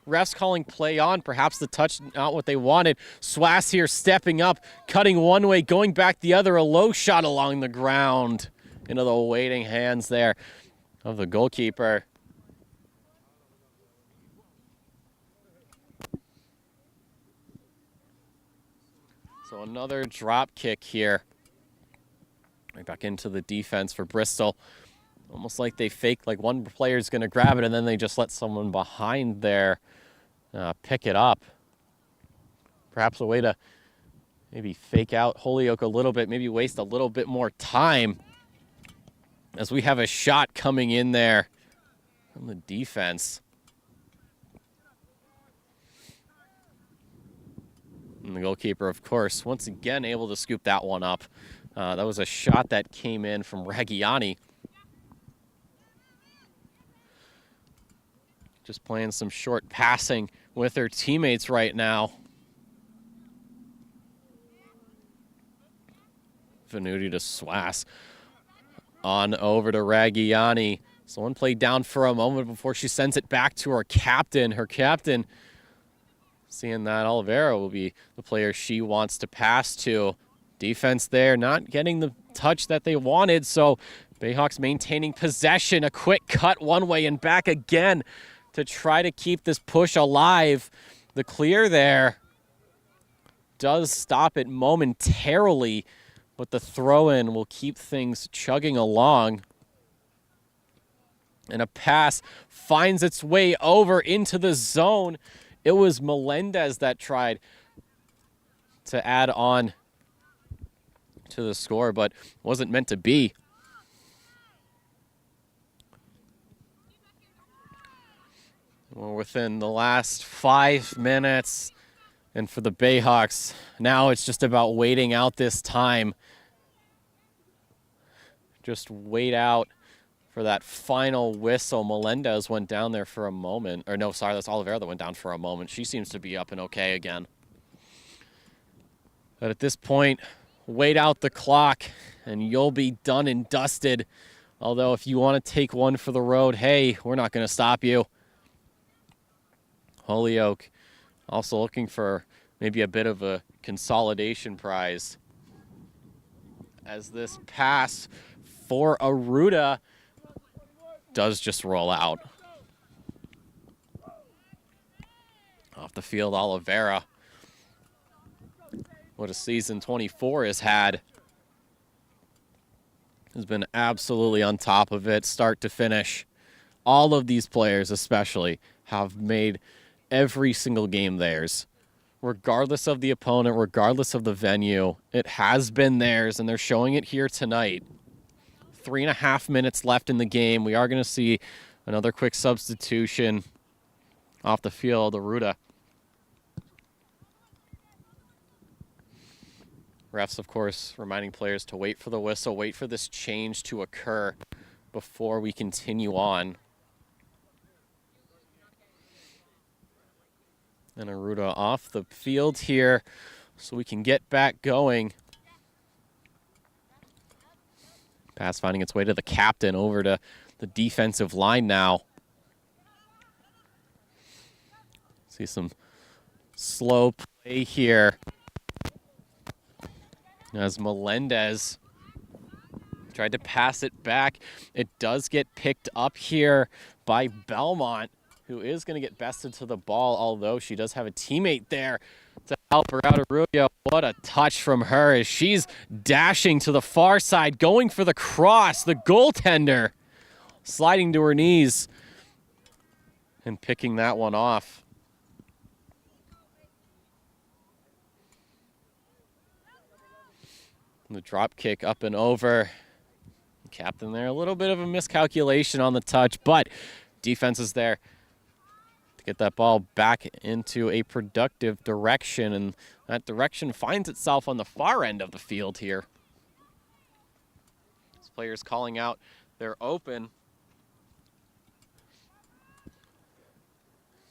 Refs calling play on. Perhaps the touch not what they wanted. Swass here stepping up, cutting one way, going back the other. A low shot along the ground into the waiting hands there of the goalkeeper. So another drop kick here. Right back into the defense for Bristol. Almost like they fake, like one player's going to grab it, and then they just let someone behind there pick it up. Perhaps a way to maybe fake out Holyoke a little bit, maybe waste a little bit more time as we have a shot coming in there from the defense. And the goalkeeper, of course, once again able to scoop that one up. That was a shot that came in from Reggiani. Just playing some short passing with her teammates right now. Venuti to Swass. On over to Reggiani. Someone played down for a moment before she sends it back to her captain. Her captain, seeing that Oliveira will be the player she wants to pass to. Defense there, not getting the touch that they wanted, so Bayhawks maintaining possession. A quick cut one way and back again to try to keep this push alive. The clear there does stop it momentarily, but the throw-in will keep things chugging along. And a pass finds its way over into the zone. It was Melendez that tried to add on to the score, but wasn't meant to be. We're within the last 5 minutes, and for the Bayhawks, now it's just about waiting out this time. Just wait out for that final whistle. Melendez went down there for a moment. Or no, sorry, that's Oliveira that went down for a moment. She seems to be up and okay again. But at this point, wait out the clock, and you'll be done and dusted. Although if you want to take one for the road, hey, we're not going to stop you. Holyoke also looking for maybe a bit of a consolidation prize, as this pass for Aruda does just roll out. Off the field, Oliveira. What a season 24 has had. Has been absolutely on top of it, start to finish. All of these players especially have made every single game theirs. Regardless of the opponent, regardless of the venue, it has been theirs, and they're showing it here tonight. 3.5 minutes left in the game. We are going to see another quick substitution off the field. Aruda. Refs, of course, reminding players to wait for the whistle, wait for this change to occur before we continue on. And Aruda off the field here so we can get back going. Pass finding its way to the captain, over to the defensive line now. See some slow play here as Melendez tried to pass it back. It does get picked up here by Belmont, who is going to get bested to the ball, although she does have a teammate there to help her out. Aruda, what a touch from her as she's dashing to the far side, going for the cross. The goaltender sliding to her knees and picking that one off. The drop kick up and over. Captain there, a little bit of a miscalculation on the touch, but defense is there to get that ball back into a productive direction, and that direction finds itself on the far end of the field here. This player's calling out, they're open.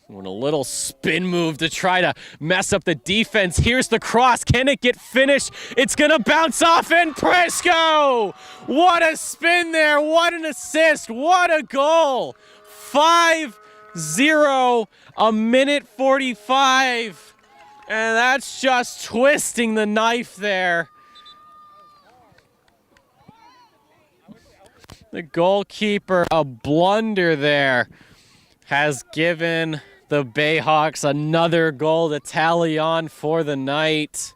With a little spin move to try to mess up the defense. Here's the cross. Can it get finished? It's going to bounce off, and Prisco! What a spin there. What an assist. What a goal. 5-0, a minute 45. And that's just twisting the knife there. The goalkeeper, a blunder there, has given the Bayhawks another goal to tally on for the night.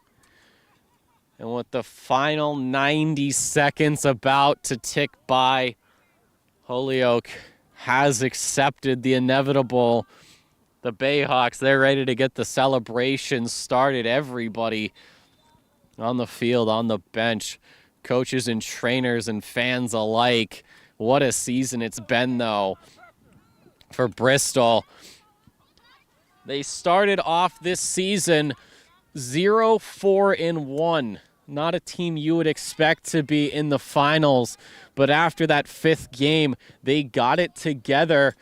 And with the final 90 seconds about to tick by, Holyoke has accepted the inevitable. The Bayhawks, they're ready to get the celebration started. Everybody on the field, on the bench, coaches and trainers and fans alike. What a season it's been, though, for Bristol. They started off this season 0-4-1. Not a team you would expect to be in the finals, but after that fifth game, they got it together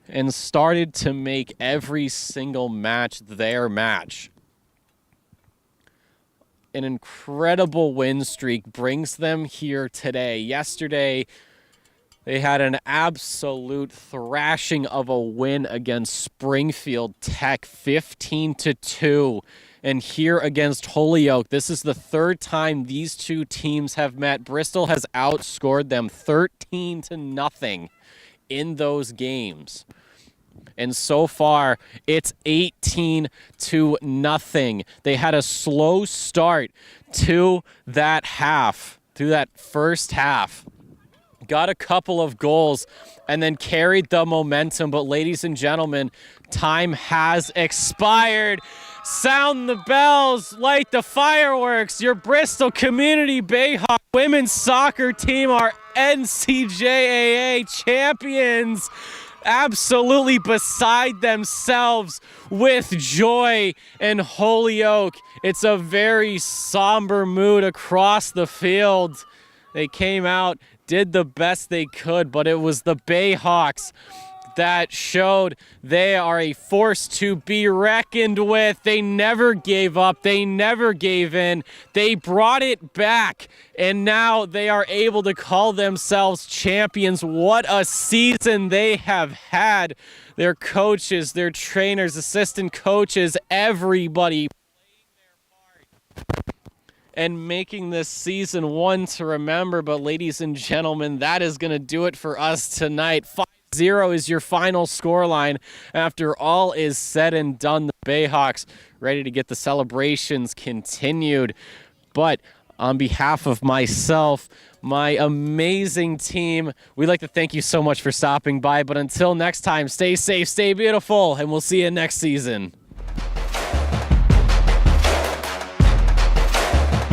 and started to make every single match their match. An incredible win streak brings them here today. Yesterday, they had an absolute thrashing of a win against Springfield Tech, 15-2. And here against Holyoke, this is the third time these two teams have met. Bristol has outscored them 13-0 in those games. And so far, it's 18-0. They had a slow start to that first half. Got a couple of goals and then carried the momentum. But ladies and gentlemen, time has expired. Sound the bells, light the fireworks. Your Bristol Community Bayhawk women's soccer team are NCJAA champions. Absolutely beside themselves with joy in Holyoke. It's a very somber mood across the field. They came out, did the best they could, but it was the Bayhawks that showed they are a force to be reckoned with. They never gave up. They never gave in. They brought it back, and now they are able to call themselves champions. What a season they have had. Their coaches, their trainers, assistant coaches, everybody playing their part and making this season one to remember. But ladies and gentlemen, that is going to do it for us tonight. 5-0 is your final scoreline. After all is said and done, the Bayhawks ready to get the celebrations continued. But on behalf of myself, my amazing team, we'd like to thank you so much for stopping by. But until next time, stay safe, stay beautiful, and we'll see you next season.